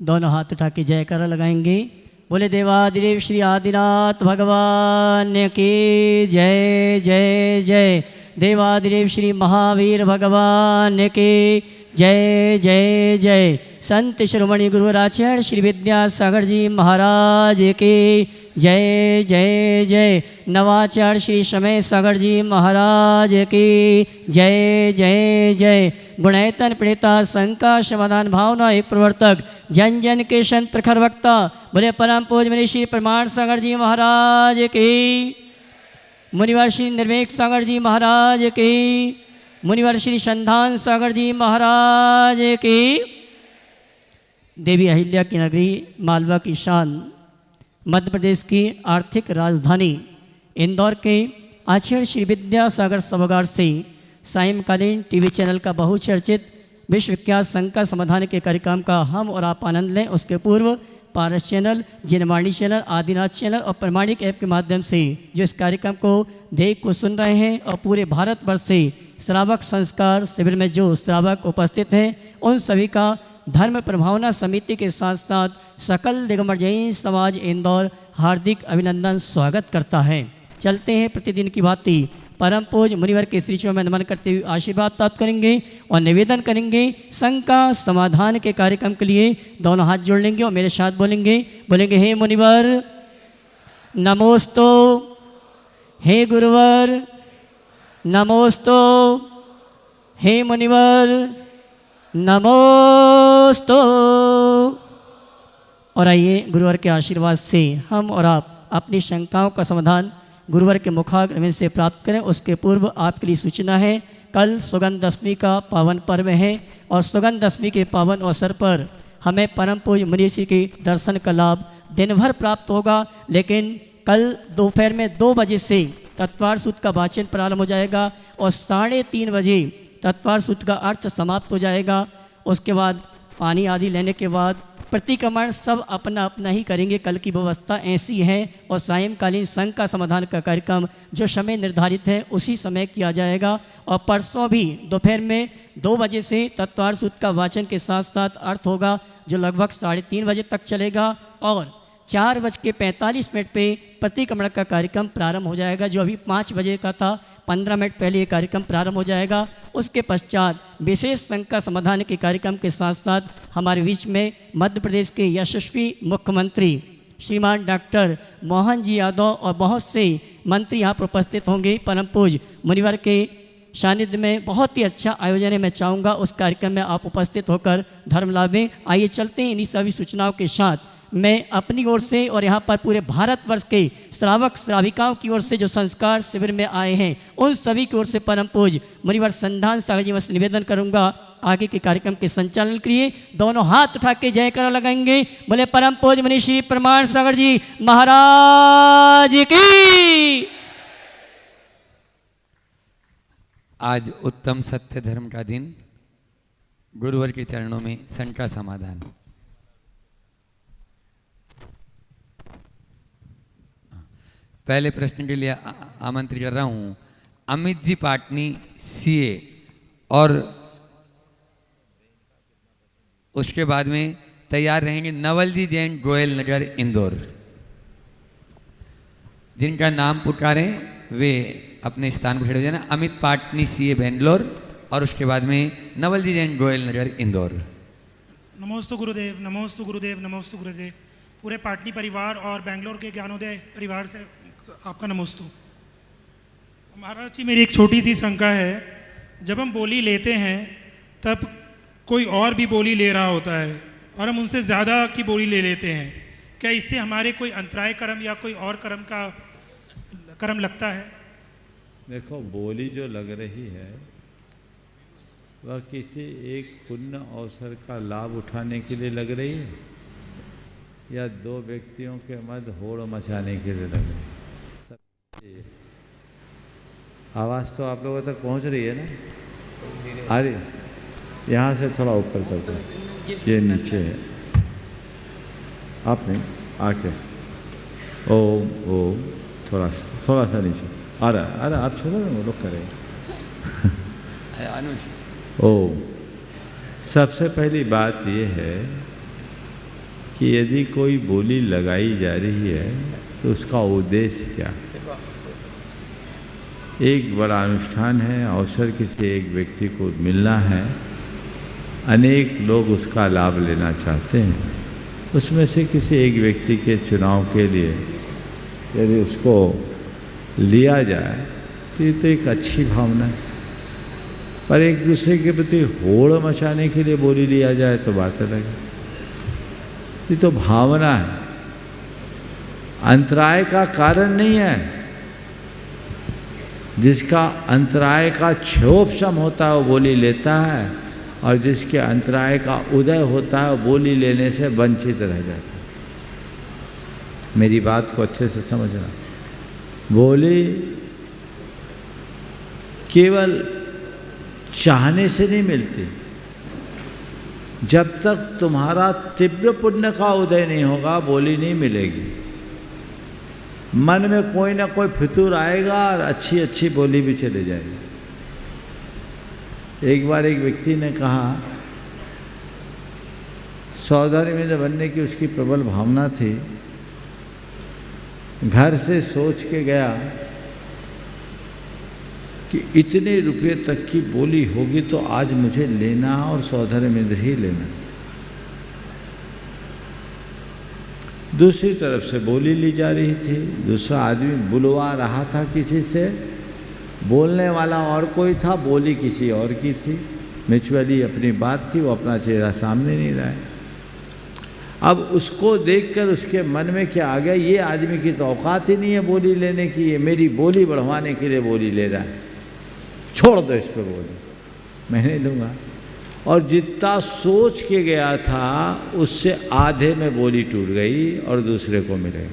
दोनों हाथ उठा के जयकारा लगाएंगे। बोले देवादिदेव श्री आदिनाथ भगवान की जय जय जय। देवादिदेव श्री महावीर भगवान की जय जय जय। संत शिरोमणि गुरुवराचार्य श्री विद्यासागर जी महाराज की जय जय जय। नवाचार्य श्री समय सागर जी महाराज की जय जय जय। गुणैतन प्रणेता शंका समाधान भावना एक प्रवर्तक जन जन के संत प्रखर वक्ता बोले परम पूज्य मुनि श्री प्रमाण सागर जी महाराज की। मुनिवर श्री निर्वेक सागर जी महाराज की। मुनिवर श्री संधान सागर जी महाराज की। देवी अहिल्या की नगरी मालवा की शान मध्य प्रदेश की आर्थिक राजधानी इंदौर के आचार्य श्री विद्यासागर सभागार से सायंकालीन टीवी चैनल का बहुचर्चित विश्वविख्यात शंका समाधान के कार्यक्रम का हम और आप आनंद लें। उसके पूर्व पारस चैनल, जिनवाणी चैनल, आदिनाथ चैनल और प्रमाणिक ऐप के माध्यम से जो इस कार्यक्रम को देख को सुन रहे हैं और पूरे भारतवर्ष से श्रावक संस्कार शिविर में जो श्रावक उपस्थित हैं उन सभी का धर्म प्रभावना समिति के साथ साथ सकल दिगंबर जैन समाज इंदौर हार्दिक अभिनंदन स्वागत करता है। चलते हैं प्रतिदिन की भांति परम पूज्य मुनिवर के श्री चरणों में नमन करते हुए आशीर्वाद प्राप्त करेंगे और निवेदन करेंगे शंका समाधान के कार्यक्रम के लिए दोनों हाथ जोड़ लेंगे और मेरे साथ बोलेंगे हे मुनिवर नमोस्तो, हे गुरुवर नमोस्तो, हे मुनिवर नमोस्तो। और आइए गुरुवर के आशीर्वाद से हम और आप अपनी शंकाओं का समाधान गुरुवर के मुखाग्र से प्राप्त करें। उसके पूर्व आपके लिए सूचना है, कल सुगंध दशमी का पावन पर्व है और सुगंध दशमी के पावन अवसर पर हमें परम पूज्य मुनि श्री के दर्शन का लाभ दिन भर प्राप्त होगा। लेकिन कल दोपहर में 2 बजे से तत्वार सूत्र का वाचन प्रारंभ हो जाएगा और 3:30 बजे तत्वार सूत्र का अर्थ समाप्त हो जाएगा। उसके बाद पानी आदि लेने के बाद प्रतिक्रमण सब अपना अपना ही करेंगे। कल की व्यवस्था ऐसी है और सायंकालीन शंका समाधान का कार्यक्रम जो समय निर्धारित है उसी समय किया जाएगा। और परसों भी दोपहर में 2 बजे से तत्वार सूत्र का वाचन के साथ साथ अर्थ होगा जो लगभग 3:30 बजे तक चलेगा और 4:45 पे प्रतिक्रमण का कार्यक्रम प्रारंभ हो जाएगा जो अभी 5 बजे का था। 15 मिनट पहले ये कार्यक्रम प्रारंभ हो जाएगा। उसके पश्चात विशेष शंका समाधान के कार्यक्रम के साथ साथ हमारे बीच में मध्य प्रदेश के यशस्वी मुख्यमंत्री श्रीमान डॉक्टर मोहन जी यादव और बहुत से मंत्री यहाँ पर उपस्थित होंगे। परम पूज्य मुनिवर के सानिध्य में बहुत ही अच्छा आयोजन है। मैं चाहूँगा उस कार्यक्रम में आप उपस्थित होकर धर्म लाभ लें। आइए चलते हैं इन्हीं सभी सूचनाओं के साथ। मैं अपनी ओर से और यहाँ पर पूरे भारतवर्ष के श्रावक श्राविकाओं की ओर से जो संस्कार शिविर में आए हैं उन सभी की ओर से परम पूज्य मुनिवर संधान सागर जी से निवेदन करूँगा आगे के कार्यक्रम के संचालन के लिए दोनों हाथ उठा के जयकारा लगाएंगे। बोले परम पूज्य मुनि श्री प्रमाण सागर जी महाराज की। आज उत्तम सत्य धर्म का दिन, गुरुवर के चरणों में शंका समाधान। पहले प्रश्न के लिए आमंत्रित कर रहा हूं अमित जी पाटनी सीए और उसके बाद में तैयार रहेंगे नवल जी जैन गोयल नगर इंदौर। जिनका नाम पुकारें वे अपने स्थान पर खड़े हो जाना। अमित पाटनी सीए बेंगलोर और उसके बाद में नवल जी जैन गोयल नगर इंदौर। नमोस्तु गुरुदेव, नमोस्तु गुरुदेव, नमोस्तु गुरुदेव। पूरे पाटनी परिवार और बेंगलोर के ज्ञानोदय परिवार से आपका नमोस्तु। महाराज जी मेरी एक छोटी सी शंका है, जब हम बोली लेते हैं तब कोई और भी बोली ले रहा होता है और हम उनसे ज़्यादा की बोली ले लेते हैं, क्या इससे हमारे कोई अंतराय कर्म या कोई और कर्म लगता है? देखो, बोली जो लग रही है वह किसी एक पुण्य अवसर का लाभ उठाने के लिए लग रही है या 2 व्यक्तियों के मध्य होड़ मचाने के लिए लग रही है? आवाज़ तो आप लोगों तक पहुंच रही है ना? अरे यहाँ से थोड़ा ऊपर कर दो, ये नीचे है। आपने आके ओम ओम थोड़ा सा नीचे आ रहा है। अरे आप छोड़ो ना, वो लोग करेंगे। ओम। सबसे पहली बात ये है कि यदि कोई बोली लगाई जा रही है तो उसका उद्देश्य क्या है। एक बड़ा अनुष्ठान है, अवसर किसी एक व्यक्ति को मिलना है, अनेक लोग उसका लाभ लेना चाहते हैं, उसमें से किसी एक व्यक्ति के चुनाव के लिए यदि उसको लिया जाए तो ये तो एक अच्छी भावना है। पर एक दूसरे के प्रति होड़ मचाने के लिए बोली लिया जाए तो बात अलग है। ये तो भावना है, अंतराय का कारण नहीं है। जिसका अंतराय का क्षोभशम होता है वो बोली लेता है, और जिसके अंतराय का उदय होता है वो बोली लेने से वंचित रह जाता है। मेरी बात को अच्छे से समझना। बोली केवल चाहने से नहीं मिलती। जब तक तुम्हारा तीव्र पुण्य का उदय नहीं होगा बोली नहीं मिलेगी। मन में कोई ना कोई फितूर आएगा और अच्छी अच्छी बोली भी चली जाएगी। एक बार एक व्यक्ति ने कहा, सौदारी में बनने की उसकी प्रबल भावना थी, घर से सोच के गया कि इतने रुपये तक की बोली होगी तो आज मुझे लेना और सौदारी में ही लेना। दूसरी तरफ से बोली ली जा रही थी, दूसरा आदमी बुलवा रहा था किसी से, बोलने वाला और कोई था, बोली किसी और की थी। म्यूचुअली अपनी बात थी, वो अपना चेहरा सामने नहीं रहा है। अब उसको देखकर उसके मन में क्या आ गया, ये आदमी की तो औकात ही नहीं है बोली लेने की, ये मेरी बोली बढ़वाने के लिए बोली ले रहा है, छोड़ दो इस पर बोली, मैं नहीं लूँगा। और जितना सोच के गया था उससे आधे में बोली टूट गई और दूसरे को मिल गई।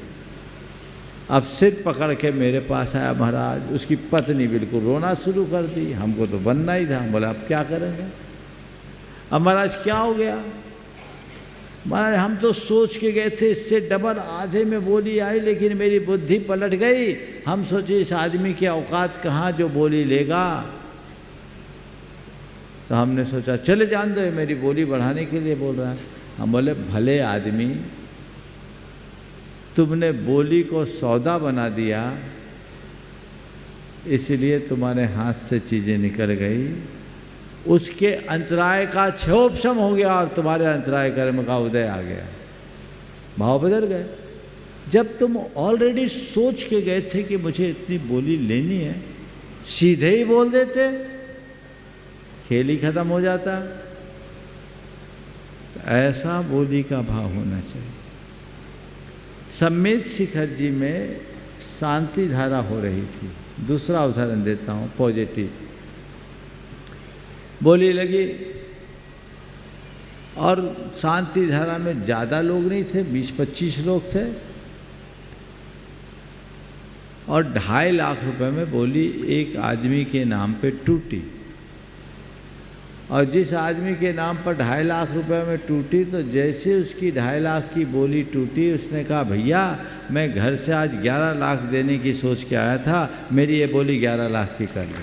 अब सिर पकड़ के मेरे पास आया महाराज, उसकी पत्नी बिल्कुल रोना शुरू कर दी। हमको तो बनना ही था। बोला अब क्या करेंगे। अब महाराज क्या हो गया। महाराज हम तो सोच के गए थे इससे डबल आधे में बोली आई, लेकिन मेरी बुद्धि पलट गई। हम सोचे इस आदमी की औकात कहाँ जो बोली लेगा। तो हमने सोचा चले जान दो, मेरी बोली बढ़ाने के लिए बोल रहा है। हम बोले भले आदमी, तुमने बोली को सौदा बना दिया, इसलिए तुम्हारे हाथ से चीज़ें निकल गई, उसके अंतराय का क्षोभशम हो गया और तुम्हारे अंतराय कर्म का उदय आ गया, भाव बदल गए। जब तुम ऑलरेडी सोच के गए थे कि मुझे इतनी बोली लेनी है, सीधे ही बोल देते, खेल ही खत्म हो जाता। तो ऐसा बोली का भाव होना चाहिए। सम्मेद शिखर जी में शांति धारा हो रही थी। दूसरा उदाहरण देता हूँ पॉजिटिव। बोली लगी और शांति धारा में ज़्यादा लोग नहीं थे, 20-25 लोग थे, और 2.5 लाख रुपए में बोली एक आदमी के नाम पे टूटी। और जिस आदमी के नाम पर 2.5 लाख रुपए में टूटी, तो जैसे उसकी 2.5 लाख की बोली टूटी, उसने कहा भैया मैं घर से आज 11 लाख देने की सोच के आया था, मेरी ये बोली 11 लाख की कर ली।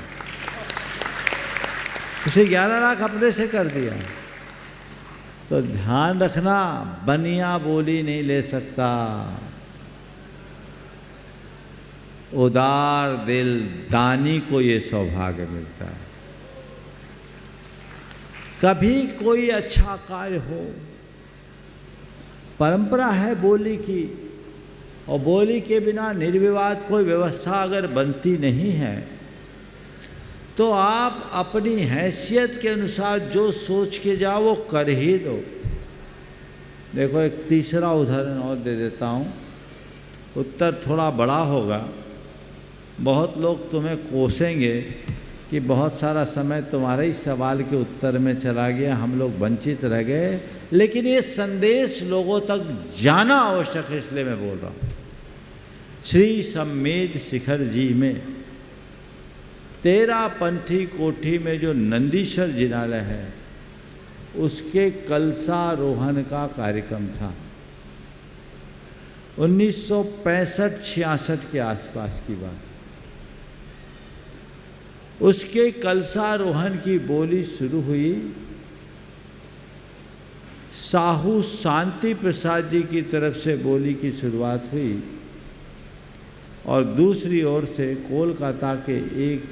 उसे 11 लाख अपने से कर दिया। तो ध्यान रखना, बनिया बोली नहीं ले सकता। उदार दिल दानी को ये सौभाग्य मिलता है। कभी कोई अच्छा कार्य हो, परंपरा है बोली की, और बोली के बिना निर्विवाद कोई व्यवस्था अगर बनती नहीं है, तो आप अपनी हैसियत के अनुसार जो सोच के जाओ वो कर ही दो। देखो एक तीसरा उदाहरण और दे देता हूँ। उत्तर थोड़ा बड़ा होगा, बहुत लोग तुम्हें कोसेंगे कि बहुत सारा समय तुम्हारे ही सवाल के उत्तर में चला गया, हम लोग वंचित रह गए। लेकिन ये संदेश लोगों तक जाना आवश्यक है, इसलिए मैं बोल रहा हूँ। श्री सम्मेद शिखर जी में 13 पंथी कोठी में जो नंदीश्वर जिनालय है, उसके कलशारोहण का कार्यक्रम था। 1965-66 के आसपास की बात। उसके कलशारोहण की बोली शुरू हुई साहू शांति प्रसाद जी की तरफ से बोली की शुरुआत हुई और दूसरी ओर से कोलकाता के एक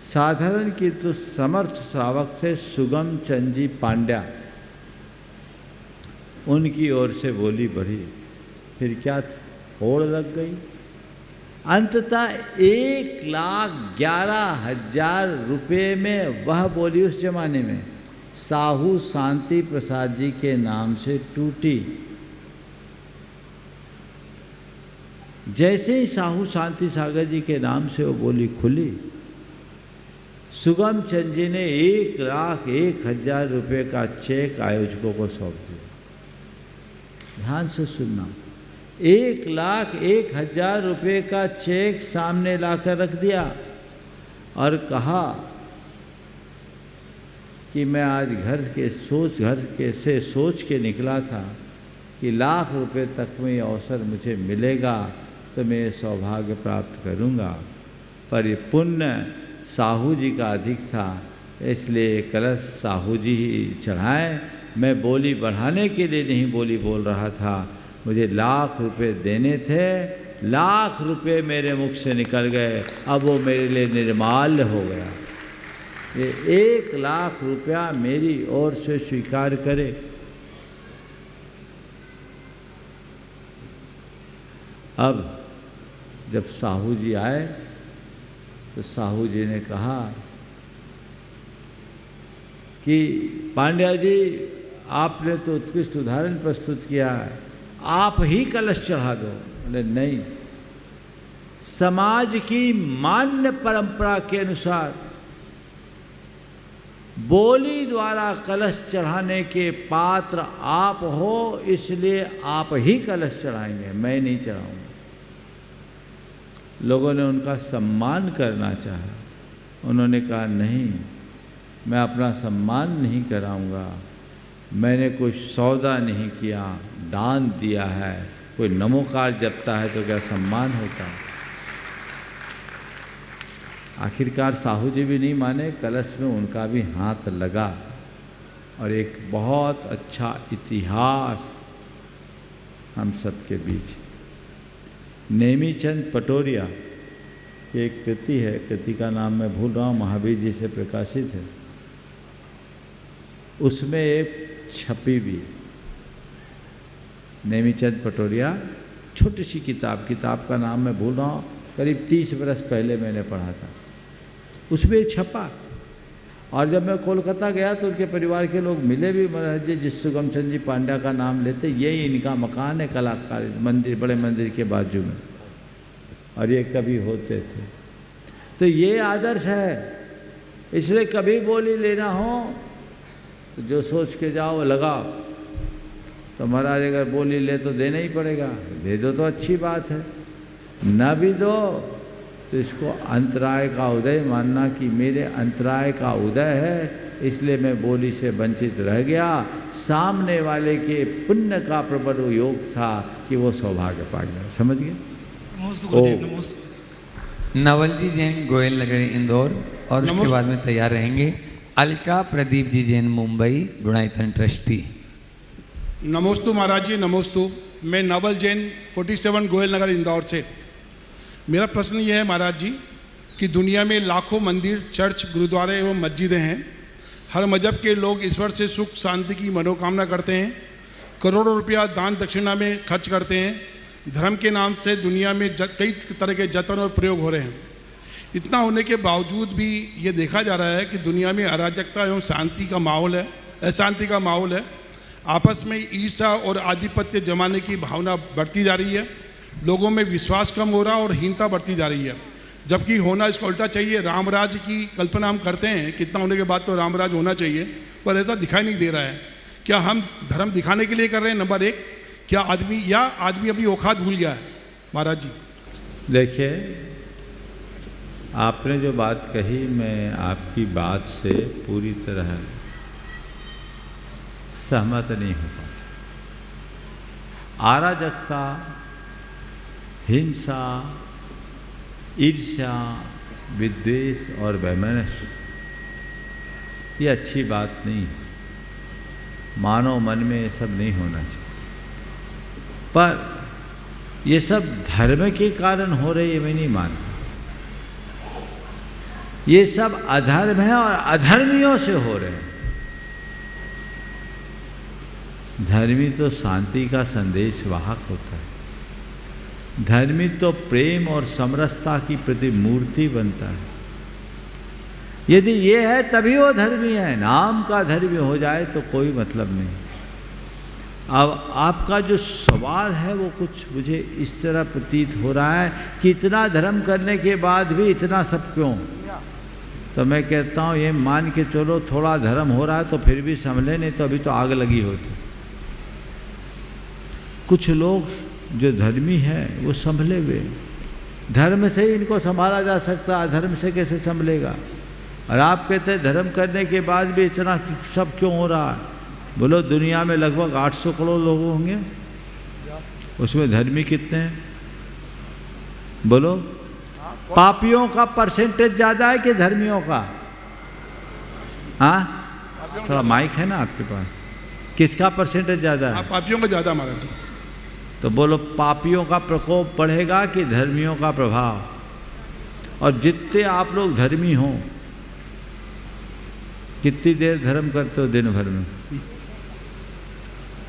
साधारण किंतु समर्थ श्रावक थे सुगम चंद जी पांड्या, उनकी ओर से बोली बढ़ी। फिर क्या था, होड़ लग गई। अंततः 1,11,000 रुपये में वह बोली उस जमाने में साहू शांति प्रसाद जी के नाम से टूटी। जैसे ही साहू शांति सागर जी के नाम से वो बोली खुली, सुगम चंद जी ने 1,01,000 रुपये का चेक आयोजकों को सौंप दिया। ध्यान से सुनना, 1,01,000 रुपये का चेक सामने लाकर रख दिया और कहा कि मैं आज घर से सोच के निकला था कि लाख रुपए तक में अवसर मुझे मिलेगा तो मैं ये सौभाग्य प्राप्त करूंगा, पर ये पुण्य साहू जी का अधिक था, इसलिए कलश साहू जी ही चढ़ाएं। मैं बोली बढ़ाने के लिए नहीं बोली बोल रहा था, मुझे लाख रुपए देने थे, लाख रुपए मेरे मुख से निकल गए, अब वो मेरे लिए निर्माल्य हो गया। ये 1,00,000 रुपया मेरी ओर से स्वीकार करे। अब जब साहू जी आए तो साहू जी ने कहा कि पांड्या जी आपने तो उत्कृष्ट उदाहरण प्रस्तुत किया है, आप ही कलश चढ़ा दो। बोले नहीं, समाज की मान्य परंपरा के अनुसार बोली द्वारा कलश चढ़ाने के पात्र आप हो, इसलिए आप ही कलश चढ़ाएंगे, मैं नहीं चढ़ाऊंगा। लोगों ने उनका सम्मान करना चाहा, उन्होंने कहा नहीं, मैं अपना सम्मान नहीं कराऊंगा, मैंने कोई सौदा नहीं किया, दान दिया है। कोई नमोकार जपता है तो क्या सम्मान होता है? आखिरकार साहू जी भी नहीं माने, कलश में उनका भी हाथ लगा और एक बहुत अच्छा इतिहास हम सबके बीच। नेमीचंद पटोरिया की एक कृति है, कृति का नाम मैं भूल रहा हूँ, महावीर जी से प्रकाशित है, उसमें एक छपी भी नेमीचंद पटोरिया, छोटी सी किताब का नाम मैं भूल रहा हूँ, करीब 30 बरस पहले मैंने पढ़ा था, उसमें छपा। और जब मैं कोलकाता गया तो उनके परिवार के लोग मिले भी, महाराज जी जिस सुगम चंद जी पांड्या का नाम लेते, यही इनका मकान है कलाकार मंदिर, बड़े मंदिर के बाजू में, और ये कभी होते थे। तो ये आदर्श है, इसलिए कभी बोली लेना हो तो जो सोच के जाओ लगाओ। तो महाराज अगर बोली ले तो देना ही पड़ेगा, दे दो तो अच्छी बात है, न भी दो तो इसको अंतराय का उदय मानना कि मेरे अंतराय का उदय है, इसलिए मैं बोली से वंचित रह गया। सामने वाले के पुण्य का प्रबल योग था कि वो सौभाग्य पा गया। समझ गए? नमोस्तु गुरुदेव, नमोस्तु। नवल जी जैन गोयल नगर इंदौर, और उसके बाद में तैयार रहेंगे अलका प्रदीप जी जैन मुंबई गुणायतन ट्रस्टी। नमोस्तु महाराज जी, नमोस्तु। मैं नवल जैन 47 गोयल नगर इंदौर से। मेरा प्रश्न ये है महाराज जी कि दुनिया में लाखों मंदिर, चर्च, गुरुद्वारे एवं मस्जिदें हैं। हर मजहब के लोग ईश्वर से सुख शांति की मनोकामना करते हैं, करोड़ों रुपया दान दक्षिणा में खर्च करते हैं। धर्म के नाम से दुनिया में कई तरह के जतन और प्रयोग हो रहे हैं। इतना होने के बावजूद भी ये देखा जा रहा है कि दुनिया में अराजकता एवं शांति का माहौल है, अशांति का माहौल है। आपस में ईर्ष्या और आधिपत्य जमाने की भावना बढ़ती जा रही है। लोगों में विश्वास कम हो रहा और हीनता बढ़ती जा रही है, जबकि होना इसका उल्टा चाहिए। रामराज की कल्पना हम करते हैं, कितना होने के बाद तो रामराज होना चाहिए, पर ऐसा दिखाई नहीं दे रहा है। क्या हम धर्म दिखाने के लिए कर रहे हैं? नंबर 1, क्या आदमी अपनी औकात भूल गया है? महाराज जी देखिए, आपने जो बात कही, मैं आपकी बात से पूरी तरह सहमत नहीं होता। अराजकता, हिंसा, ईर्ष्या, विद्वेष और वैमनस्य ये अच्छी बात नहीं है। मानव मन में ये सब नहीं होना चाहिए। पर ये सब धर्म के कारण हो रहे ये मैं नहीं मानता। ये सब अधर्म है और अधर्मियों से हो रहे हैं। धर्मी तो शांति का संदेश वाहक होता है। धर्मी तो प्रेम और समरसता की प्रतिमूर्ति बनता है। यदि ये है तभी वो धर्मी है। नाम का धर्मी हो जाए तो कोई मतलब नहीं। अब आपका जो सवाल है वो कुछ मुझे इस तरह प्रतीत हो रहा है कि इतना धर्म करने के बाद भी इतना सब क्यों। तो मैं कहता हूँ ये मान के चलो थोड़ा धर्म हो रहा है तो फिर भी संभले, नहीं तो अभी तो आग लगी होती। कुछ लोग जो धर्मी हैं वो संभले हुए। धर्म से ही इनको संभाला जा सकता है, अधर्म से कैसे संभलेगा। और आप कहते हैं धर्म करने के बाद भी इतना सब क्यों हो रहा है। बोलो दुनिया में लगभग 800 करोड़ लोग होंगे, उसमें धर्मी कितने हैं बोलो। पापियों का परसेंटेज ज़्यादा है कि धर्मियों का। हाँ थोड़ा माइक है ना आपके पास, किसका परसेंटेज ज़्यादा है? पापियों का ज़्यादा महाराज जी। तो बोलो पापियों का प्रकोप बढ़ेगा कि धर्मियों का प्रभाव। और जितने आप लोग धर्मी हों, कितनी देर धर्म करते हो दिन भर में?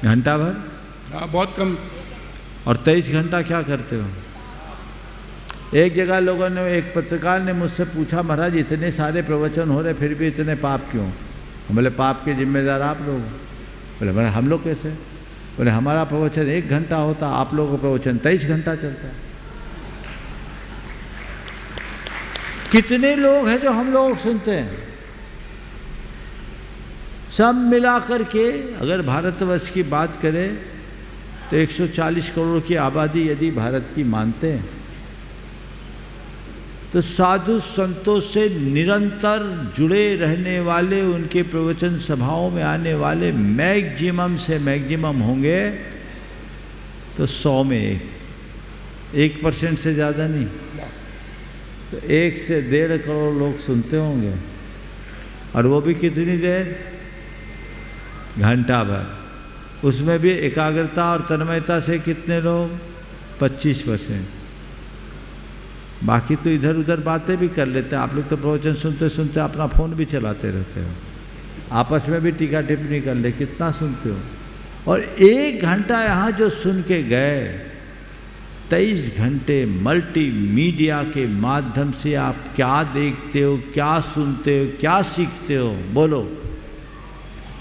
घंटा भर? हाँ बहुत कम। और 23 घंटा क्या करते हो? एक जगह लोगों ने, एक पत्रकार ने मुझसे पूछा महाराज इतने सारे प्रवचन हो रहे फिर भी इतने पाप क्यों? बोले पाप के जिम्मेदार आप लोग। बोले हम लोग कैसे? बोले हमारा प्रवचन 1 घंटा होता, आप लोगों का प्रवचन 23 घंटा चलता है। कितने लोग हैं जो हम लोग सुनते हैं? सब मिलाकर के अगर भारतवर्ष की बात करें तो 140 करोड़ की आबादी यदि भारत की मानते हैं तो साधु संतों से निरंतर जुड़े रहने वाले, उनके प्रवचन सभाओं में आने वाले मैक्सिमम से मैक्सिमम होंगे तो 100 में 1% से ज़्यादा नहीं, तो 1 से 1.5 करोड़ लोग सुनते होंगे। और वो भी कितनी देर? घंटा भर। उसमें भी एकाग्रता और तन्मयता से कितने लोग? 25%। बाकी तो इधर उधर बातें भी कर लेते हैं। आप लोग तो प्रवचन सुनते सुनते अपना फ़ोन भी चलाते रहते हो, आपस में भी टीका टिप्पणी कर ले, कितना सुनते हो। और 1 घंटा यहाँ जो सुन के गए, 23 घंटे मल्टीमीडिया के माध्यम से आप क्या देखते हो, क्या सुनते हो, क्या सीखते हो? बोलो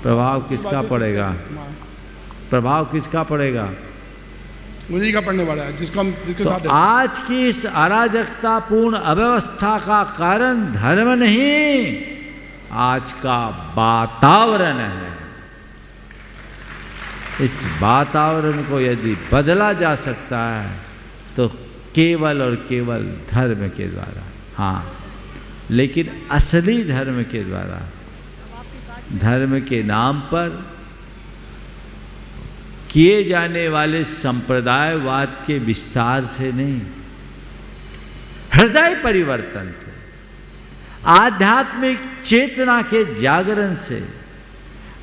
प्रभाव किसका पड़ेगा? प्रभाव किसका पड़ेगा? उन्हीं का पड़ने वाला है जिसको हम जिसके तो साथ। आज की इस अराजकतापूर्ण अव्यवस्था का कारण धर्म नहीं, आज का वातावरण है। इस वातावरण को यदि बदला जा सकता है तो केवल और केवल धर्म के द्वारा। हाँ, लेकिन असली धर्म के द्वारा, धर्म के नाम पर किए जाने वाले संप्रदायवाद के विस्तार से नहीं, हृदय परिवर्तन से, आध्यात्मिक चेतना के जागरण से,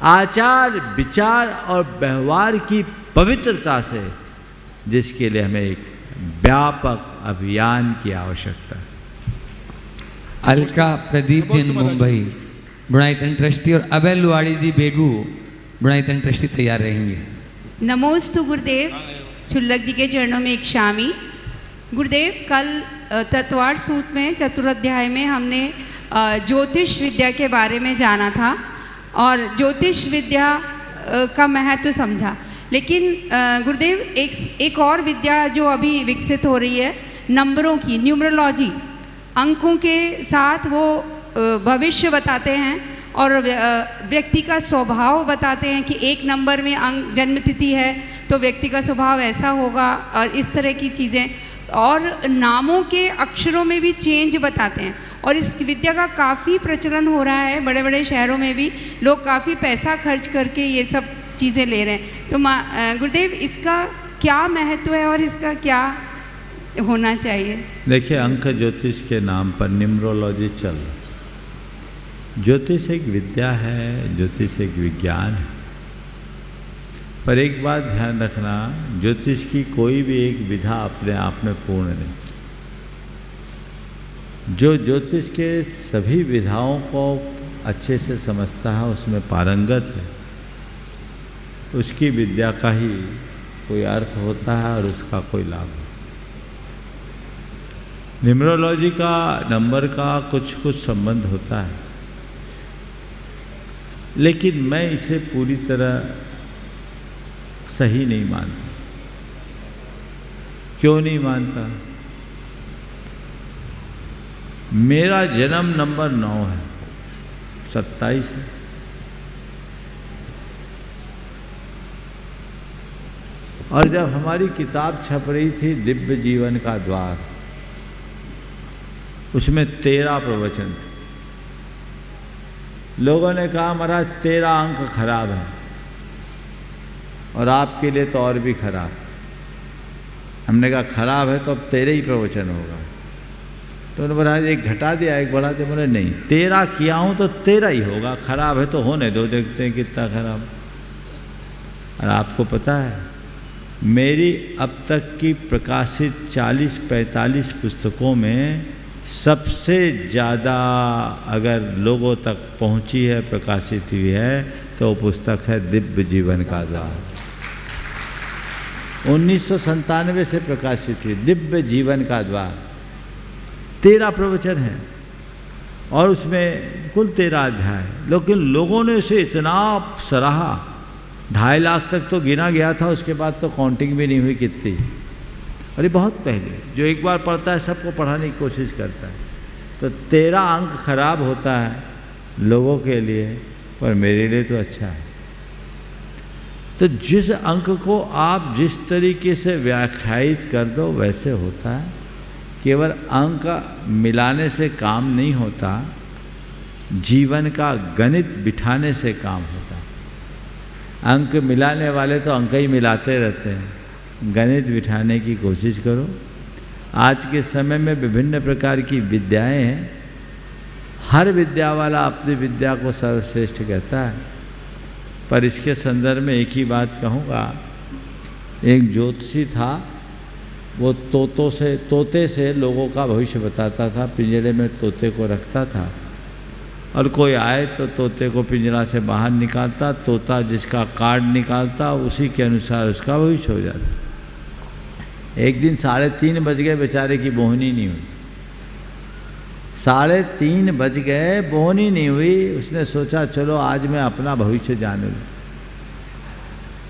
आचार विचार और व्यवहार की पवित्रता से, जिसके लिए हमें एक व्यापक अभियान की आवश्यकता है। अलका प्रदीप जैन मुंबई बुणाईतन ट्रस्टी और अभय लुआड़ी जी बेगू बुणाईतन ट्रस्टी तैयार रहेंगे। नमोस्तु गुरुदेव। छुल्लक जी के चरणों में एक शामी। गुरुदेव, कल तत्वार्थ सूत्र में चतुराध्याय में हमने ज्योतिष विद्या के बारे में जाना था और ज्योतिष विद्या का महत्व समझा। लेकिन गुरुदेव एक और विद्या जो अभी विकसित हो रही है, नंबरों की, न्यूमरोलॉजी, अंकों के साथ वो भविष्य बताते हैं और व्यक्ति का स्वभाव बताते हैं कि 1 नंबर में अंक जन्म तिथि है तो व्यक्ति का स्वभाव ऐसा होगा, और इस तरह की चीज़ें, और नामों के अक्षरों में भी चेंज बताते हैं। और इस विद्या का काफ़ी प्रचलन हो रहा है, बड़े बड़े शहरों में भी लोग काफ़ी पैसा खर्च करके ये सब चीज़ें ले रहे हैं। तो गुरुदेव, इसका क्या महत्व है और इसका क्या होना चाहिए? देखिए, अंक ज्योतिष के नाम पर न्यूमरोलॉजी चल रहा है। ज्योतिष एक विद्या है, ज्योतिष एक विज्ञान है। पर एक बात ध्यान रखना, ज्योतिष की कोई भी एक विधा अपने आप में पूर्ण नहीं। जो ज्योतिष के सभी विधाओं को अच्छे से समझता है, उसमें पारंगत है, उसकी विद्या का ही कोई अर्थ होता है और उसका कोई लाभ है। न्यूमरोलॉजी का नंबर का कुछ कुछ संबंध होता है, लेकिन मैं इसे पूरी तरह सही नहीं मानता। क्यों नहीं मानता? मेरा जन्म नंबर 9 है, 27 है। और जब हमारी किताब छप रही थी दिव्य जीवन का द्वार, उसमें 13 प्रवचन थे। लोगों ने कहा महाराज 13 अंक खराब है और आपके लिए तो और भी खराब। हमने कहा खराब है तो अब 13 ही प्रवचन होगा। तो उन्होंने महाराज एक घटा दिया एक बढ़ा दिया। बोले नहीं, 13 किया हूँ तो 13 ही होगा, खराब है तो होने दो, देखते हैं कितना खराब। और आपको पता है मेरी अब तक की प्रकाशित 40-45 पुस्तकों में सबसे ज़्यादा अगर लोगों तक पहुंची है, प्रकाशित हुई है, तो वो पुस्तक है दिव्य जीवन का द्वार। 1997 से प्रकाशित हुई दिव्य जीवन का द्वार। 13 प्रवचन हैं और उसमें कुल 13 अध्याय। लेकिन लोगों ने उसे इतना सराहा, 2.5 लाख तक तो गिना गया था, उसके बाद तो काउंटिंग भी नहीं हुई कितनी। और ये बहुत पहले, जो एक बार पढ़ता है सबको पढ़ाने की कोशिश करता है। तो 13 अंक खराब होता है लोगों के लिए, पर मेरे लिए तो अच्छा है। तो जिस अंक को आप जिस तरीके से व्याख्यायित कर दो वैसे होता है। केवल अंक मिलाने से काम नहीं होता, जीवन का गणित बिठाने से काम होता है। अंक मिलाने वाले तो अंक ही मिलाते रहते हैं, गणित बिठाने की कोशिश करो। आज के समय में विभिन्न प्रकार की विद्याएं हैं, हर विद्या वाला अपनी विद्या को सर्वश्रेष्ठ कहता है। पर इसके संदर्भ में एक ही बात कहूँगा, एक ज्योतिषी था, वो तोते से लोगों का भविष्य बताता था। पिंजरे में तोते को रखता था और कोई आए तो तोते को पिंजरा से बाहर निकालता, तोता जिसका कार्ड निकालता उसी के अनुसार उसका भविष्य हो जाता। एक दिन 3:30 बज गए, बेचारे की बोहनी नहीं हुई। 3:30 बज गए, बोहनी नहीं हुई। उसने सोचा चलो आज मैं अपना भविष्य जान लूँ,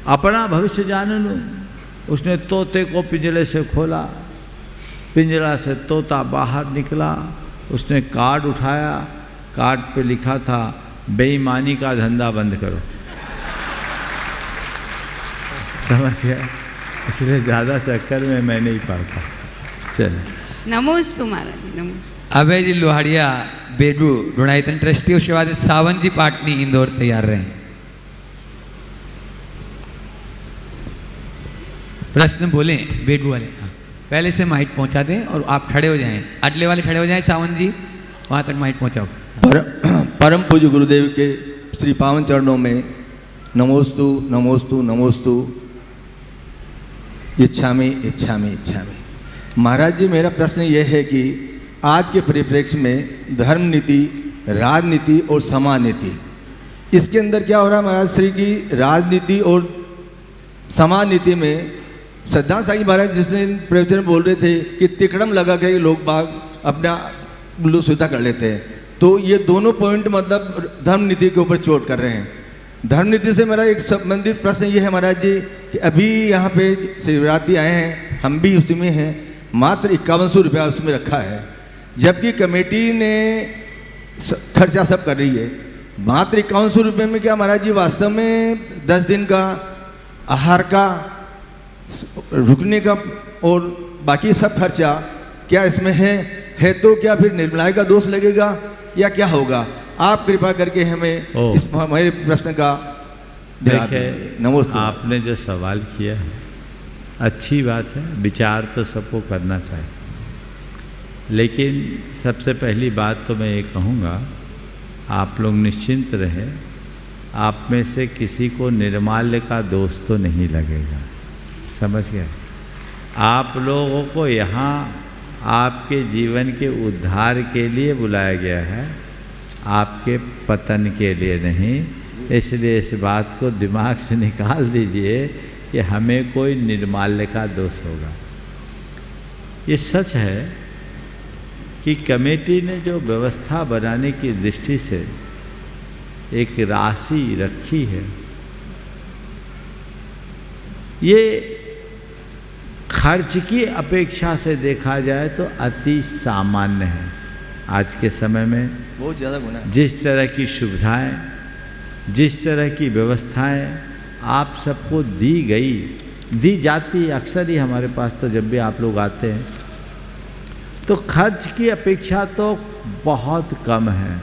अपना भविष्य जान लूँ। उसने तोते को पिंजरे से खोला, पिंजरा से तोता बाहर निकला। उसने कार्ड उठाया, कार्ड पे लिखा था बेईमानी का धंधा बंद करो। समझ गया? इसलिए ज़्यादा चक्कर में मैं नहीं पढ़ता। चल नमोस्तु महाराज, नमोस्तु। अभय जी लोहाड़िया बेडू ढूंढाइतन ट्रस्टी, उसके बाद सावंत जी पाटनी इंदौर तैयार रहे। प्रश्न बोले बेडू वाले, हाँ पहले से माइक पहुंचा दें और आप खड़े हो जाएं, अगले वाले खड़े हो जाएं। सावंत जी वहाँ तक माइक पहुंचाओ। परम पूज्य गुरुदेव के श्री पावन चरणों में नमोस्तु नमोस्तु नमोस्तु। इच्छामि इच्छामि इच्छामि। महाराज जी, मेरा प्रश्न यह है कि आज के परिप्रेक्ष्य में धर्म नीति, राजनीति और समाज नीति, इसके अंदर क्या हो रहा है महाराज श्री की राजनीति और समाज नीति में सिद्धांत साई महाराज जिसने प्रवचन में बोल रहे थे कि तिकड़म लगा के लोग बाग अपना सुविधा कर लेते हैं, तो ये दोनों पॉइंट मतलब धर्म नीति के ऊपर चोट कर रहे हैं। धर्म नीति से मेरा एक संबंधित प्रश्न ये है महाराज जी कि अभी यहाँ पे शिवरात्रि आए हैं, हम भी उसी में हैं, मात्र 5100 रुपया उसमें रखा है, जबकि कमेटी ने खर्चा सब कर रही है। मात्र 5100 रुपये में क्या महाराज जी वास्तव में 10 दिन का आहार का, रुकने का और बाकी सब खर्चा क्या इसमें है तो क्या फिर निर्मलाय का दोष लगेगा या क्या होगा? आप कृपा करके हमें इस हमारे प्रश्न का देखिए। नमस्ते। आपने जो सवाल किया है अच्छी बात है, विचार तो सबको करना चाहिए, लेकिन सबसे पहली बात तो मैं ये कहूँगा आप लोग निश्चिंत रहें आप में से किसी को निर्माल्य का दोष तो नहीं लगेगा। समझ गए? आप लोगों को यहाँ आपके जीवन के उद्धार के लिए बुलाया गया है, आपके पतन के लिए नहीं। इसलिए इस बात को दिमाग से निकाल दीजिए कि हमें कोई निर्माल्य का दोष होगा। ये सच है कि कमेटी ने जो व्यवस्था बनाने की दृष्टि से एक राशि रखी है, ये खर्च की अपेक्षा से देखा जाए तो अति सामान्य है। आज के समय में बहुत ज़्यादा गुना है। जिस तरह की सुविधाएं, जिस तरह की व्यवस्थाएं आप सबको दी जाती, अक्सर ही हमारे पास तो जब भी आप लोग आते हैं तो खर्च की अपेक्षा तो बहुत कम है।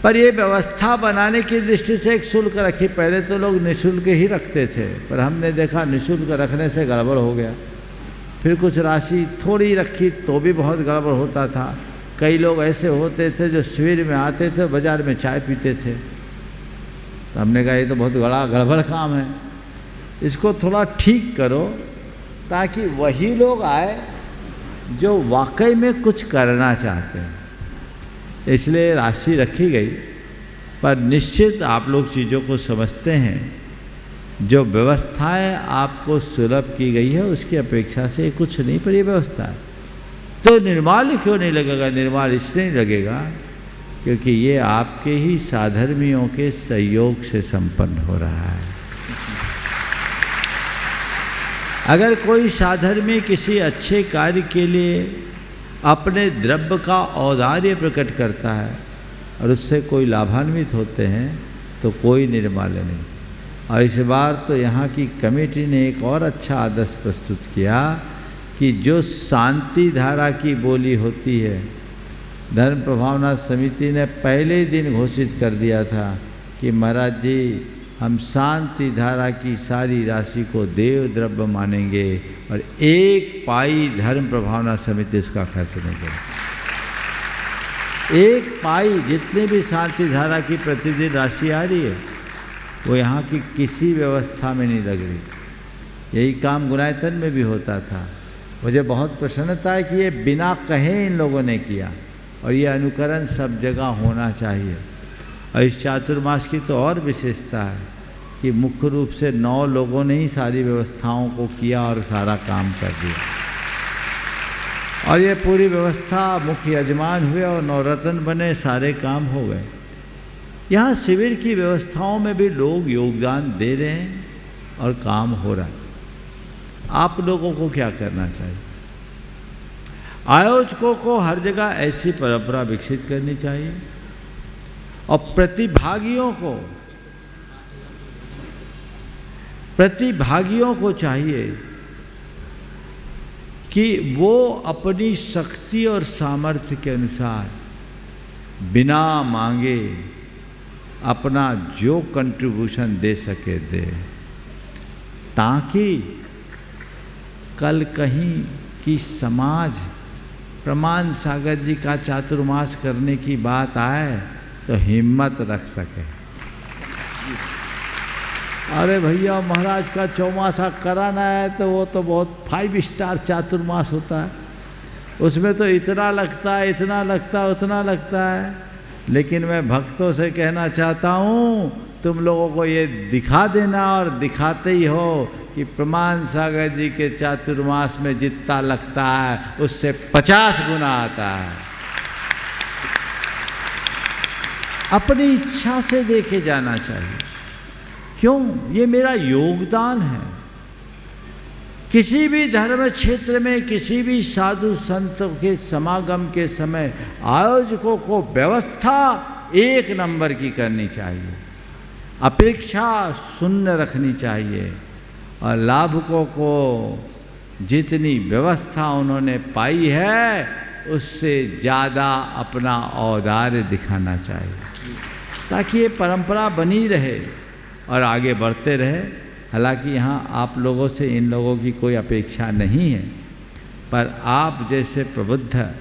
पर ये व्यवस्था बनाने की दृष्टि से एक शुल्क रखी। पहले तो लोग निःशुल्क ही रखते थे, पर हमने देखा निःशुल्क रखने से गड़बड़ हो गया। फिर कुछ राशि थोड़ी रखी तो भी बहुत गड़बड़ होता था। कई लोग ऐसे होते थे जो शिविर में आते थे, बाज़ार में चाय पीते थे। तो हमने कहा ये तो बहुत बड़ा गड़बड़ काम है, इसको थोड़ा ठीक करो ताकि वही लोग आए जो वाकई में कुछ करना चाहते हैं। इसलिए राशि रखी गई। पर निश्चित आप लोग चीज़ों को समझते हैं, जो व्यवस्थाएं आपको सुलभ की गई है उसकी अपेक्षा से कुछ नहीं, पर ये व्यवस्था है। तो निर्माल्य क्यों नहीं लगेगा? निर्माल्य इसलिए नहीं लगेगा क्योंकि ये आपके ही साधर्मियों के सहयोग से संपन्न हो रहा है। अगर कोई साधर्मी किसी अच्छे कार्य के लिए अपने द्रव्य का औदार्य प्रकट करता है और उससे कोई लाभान्वित होते हैं तो कोई निर्माल्य नहीं। और इस बार तो यहाँ की कमेटी ने एक और अच्छा आदर्श प्रस्तुत किया कि जो शांति धारा की बोली होती है, धर्म प्रभावना समिति ने पहले दिन घोषित कर दिया था कि महाराज जी हम शांति धारा की सारी राशि को देव द्रव्य मानेंगे और एक पाई धर्म प्रभावना समिति उसका खर्च नहीं करेगी। एक पाई जितने भी शांति धारा की प्रतिदिन राशि आ रही है वो यहाँ की किसी व्यवस्था में नहीं लग रही। यही काम गुनायतन में भी होता था। मुझे बहुत प्रसन्नता है कि ये बिना कहे इन लोगों ने किया और ये अनुकरण सब जगह होना चाहिए। और इस चातुर्मास की तो और विशेषता है कि मुख्य रूप से 9 लोगों ने ही सारी व्यवस्थाओं को किया और सारा काम कर दिया। और ये पूरी व्यवस्था मुख्य यजमान हुए और नवरत्न बने, सारे काम हो गए। यहाँ शिविर की व्यवस्थाओं में भी लोग योगदान दे रहे हैं और काम हो रहा है। आप लोगों को क्या करना चाहिए? आयोजकों को हर जगह ऐसी परंपरा विकसित करनी चाहिए और प्रतिभागियों को चाहिए कि वो अपनी शक्ति और सामर्थ्य के अनुसार बिना मांगे अपना जो कंट्रीब्यूशन दे सके दे, ताकि कल कहीं की समाज प्रमाण सागर जी का चातुर्मास करने की बात आए तो हिम्मत रख सके। अरे भैया महाराज का चौमासा कराना है तो वो तो बहुत 5 स्टार चातुर्मास होता है, उसमें तो इतना लगता है, इतना लगता है, उतना लगता है। लेकिन मैं भक्तों से कहना चाहता हूँ तुम लोगों को ये दिखा देना और दिखाते ही हो कि प्रमाण सागर जी के चातुर्मास में जितना लगता है उससे 50 गुना आता है। अपनी इच्छा से देखे जाना चाहिए। क्यों? ये मेरा योगदान है। किसी भी धर्म क्षेत्र में किसी भी साधु संत के समागम के समय आयोजकों को व्यवस्था 1 नंबर की करनी चाहिए, अपेक्षा शून्य रखनी चाहिए और लाभुकों को जितनी व्यवस्था उन्होंने पाई है उससे ज़्यादा अपना औदार्य दिखाना चाहिए ताकि ये परंपरा बनी रहे और आगे बढ़ते रहे। हालांकि यहाँ आप लोगों से इन लोगों की कोई अपेक्षा नहीं है, पर आप जैसे प्रबुद्ध,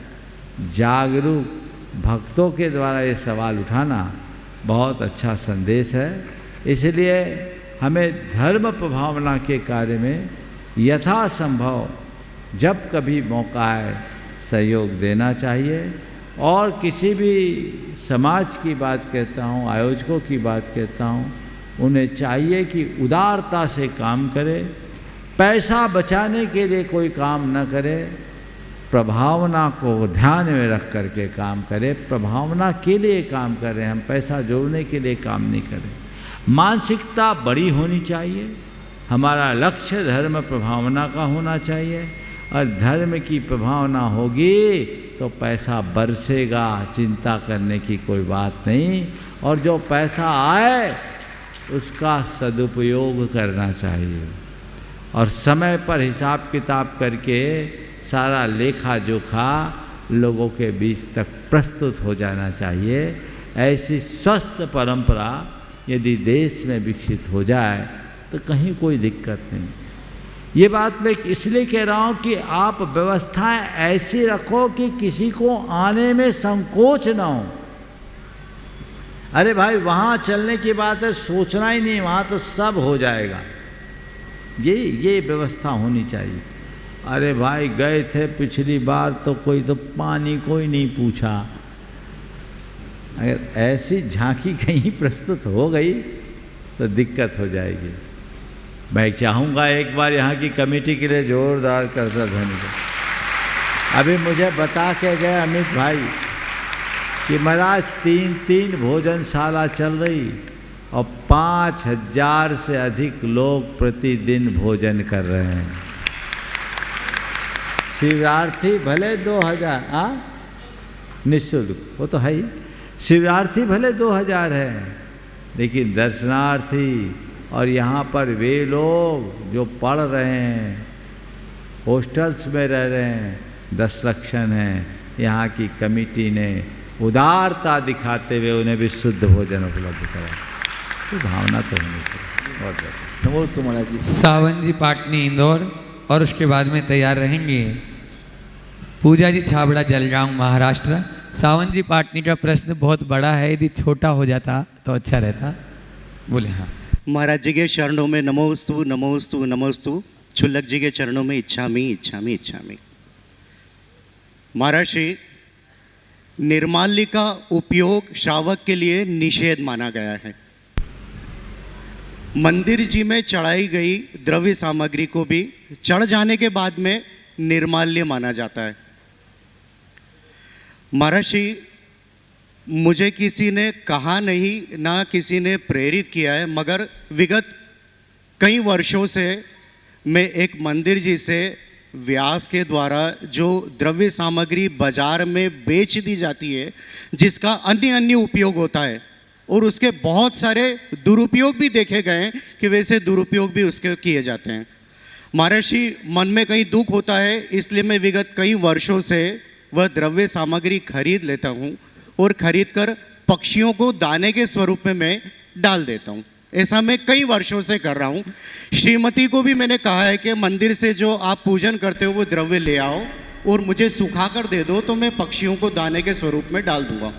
जागरूक भक्तों के द्वारा ये सवाल उठाना बहुत अच्छा संदेश है। इसलिए हमें धर्म प्रभावना के कार्य में यथासंभव जब कभी मौका आए सहयोग देना चाहिए। और किसी भी समाज की बात कहता हूँ, आयोजकों की बात कहता हूँ, उन्हें चाहिए कि उदारता से काम करे, पैसा बचाने के लिए कोई काम न करे, प्रभावना को ध्यान में रख कर के काम करे। प्रभावना के लिए काम कर रहे हैं हम, पैसा जोड़ने के लिए काम नहीं करें। मानसिकता बड़ी होनी चाहिए। हमारा लक्ष्य धर्म प्रभावना का होना चाहिए, और धर्म की प्रभावना होगी तो पैसा बरसेगा, चिंता करने की कोई बात नहीं। और जो पैसा आए उसका सदुपयोग करना चाहिए, और समय पर हिसाब किताब करके सारा लेखा जोखा लोगों के बीच तक प्रस्तुत हो जाना चाहिए। ऐसी स्वस्थ परंपरा यदि देश में विकसित हो जाए तो कहीं कोई दिक्कत नहीं। ये बात मैं इसलिए कह रहा हूँ कि आप व्यवस्थाएं ऐसी रखो कि किसी को आने में संकोच ना हो। अरे भाई वहाँ चलने की बात है, सोचना ही नहीं, वहाँ तो सब हो जाएगा। ये व्यवस्था होनी चाहिए। अरे भाई गए थे पिछली बार तो कोई तो पानी कोई नहीं पूछा। अगर ऐसी झांकी कहीं प्रस्तुत हो गई तो दिक्कत हो जाएगी। मैं चाहूँगा एक बार यहाँ की कमेटी के लिए जोरदार करता धन्यवाद। अभी मुझे बता के गए अमित भाई कि महाराज 3 भोजनशाला चल रही और 5000 से अधिक लोग प्रतिदिन भोजन कर रहे हैं। शिवरार्थी भले 2000 निःशुल्क, वो तो है ही। शिवरार्थी भले 2000 हैं, लेकिन दर्शनार्थी और यहाँ पर वे लोग जो पढ़ रहे हैं, हॉस्टल्स में रह रहे हैं, 10 लाख हैं। यहाँ की कमेटी ने उदारता दिखाते हुए उन्हें भी शुद्ध भोजन उपलब्ध करा। तो भावना तो होनी चाहिए। बहुत नमोस्तु महाराज जी। सावन जी पाटनी इंदौर, और उसके बाद में तैयार रहेंगे पूजा जी छाबड़ा जलगांव महाराष्ट्र। सावन जी पाटनी का प्रश्न बहुत बड़ा है, यदि छोटा हो जाता तो अच्छा रहता। बोले हाँ। महाराज जी के चरणों में नमोस्तु नमोस्तु नमोस्तु। छुल्लक जी के चरणों में इच्छामी इच्छामी इच्छामी। महाराज श्री, निर्माल्य का उपयोग श्रावक के लिए निषेध माना गया है। मंदिर जी में चढ़ाई गई द्रव्य सामग्री को भी चढ़ जाने के बाद में निर्माल्य माना जाता है। महाराज श्री, मुझे किसी ने कहा नहीं, ना किसी ने प्रेरित किया है, मगर विगत कई वर्षों से मैं एक मंदिर जी से व्यास के द्वारा जो द्रव्य सामग्री बाजार में बेच दी जाती है, जिसका अन्य उपयोग होता है, और उसके बहुत सारे दुरुपयोग भी देखे गए हैं कि वैसे दुरुपयोग भी उसके किए जाते हैं। महाराज श्री, मन में कहीं दुख होता है, इसलिए मैं विगत कई वर्षों से वह द्रव्य सामग्री खरीद लेता हूँ और खरीद कर पक्षियों को दाने के स्वरूप में मैं डाल देता हूँ। ऐसा मैं कई वर्षों से कर रहा हूँ। श्रीमती को भी मैंने कहा है कि मंदिर से जो आप पूजन करते हो वो द्रव्य ले आओ और मुझे सुखा कर दे दो, तो मैं पक्षियों को दाने के स्वरूप में डाल दूंगा।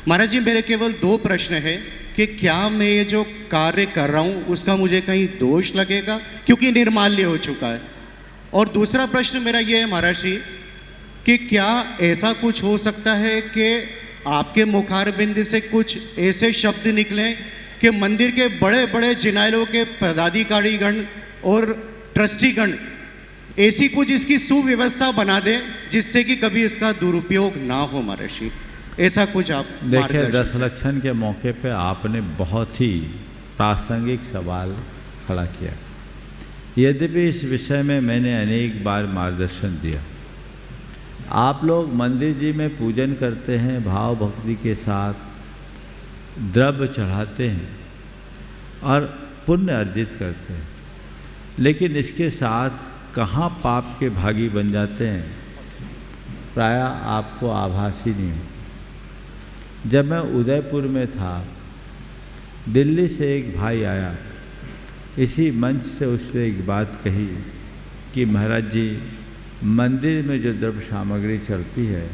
महाराज जी, मेरे केवल 2 प्रश्न है कि क्या मैं ये जो कार्य कर रहा हूँ उसका मुझे कहीं दोष लगेगा, क्योंकि निर्माल्य हो चुका है। और दूसरा प्रश्न मेरा ये है महाराज जी कि क्या ऐसा कुछ हो सकता है कि आपके मुखारबिंद से कुछ ऐसे शब्द निकलें कि मंदिर के बड़े बड़े जिनायलों के पदाधिकारीगण और ट्रस्टीगण ऐसी कुछ इसकी सुव्यवस्था बना दें जिससे कि कभी इसका दुरुपयोग ना हो। महर्षि, ऐसा कुछ आप देखिए, 10 लक्षण के मौके पे आपने बहुत ही प्रासंगिक सवाल खड़ा किया। यद्यपि इस विषय में मैंने अनेक बार मार्गदर्शन दिया। आप लोग मंदिर जी में पूजन करते हैं, भाव भक्ति के साथ द्रव्य चढ़ाते हैं और पुण्य अर्जित करते हैं, लेकिन इसके साथ कहाँ पाप के भागी बन जाते हैं प्रायः आपको आभास ही नहीं हो। जब मैं उदयपुर में था, दिल्ली से एक भाई आया, इसी मंच से उसने एक बात कही कि महाराज जी, मंदिर में जो द्रव्य सामग्री चलती है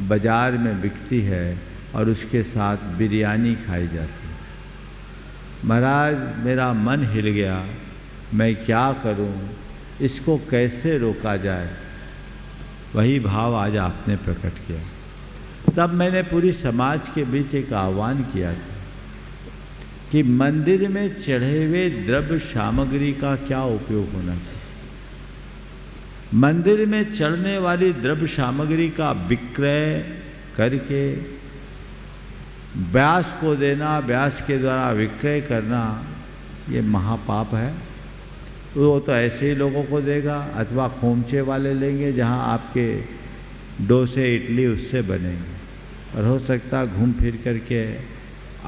बाज़ार में बिकती है और उसके साथ बिरयानी खाई जाती है। महाराज मेरा मन हिल गया, मैं क्या करूं, इसको कैसे रोका जाए। वही भाव आज आपने प्रकट किया। तब मैंने पूरी समाज के बीच एक आह्वान किया था कि मंदिर में चढ़े हुए द्रव्य सामग्री का क्या उपयोग होना चाहिए। मंदिर में चढ़ने वाली द्रव्य सामग्री का विक्रय करके व्यास को देना, व्यास के द्वारा विक्रय करना, ये महापाप है। वो तो ऐसे ही लोगों को देगा, अथवा खोमचे वाले लेंगे जहाँ आपके डोसे इडली उससे बनेंगे, और हो सकता घूम फिर करके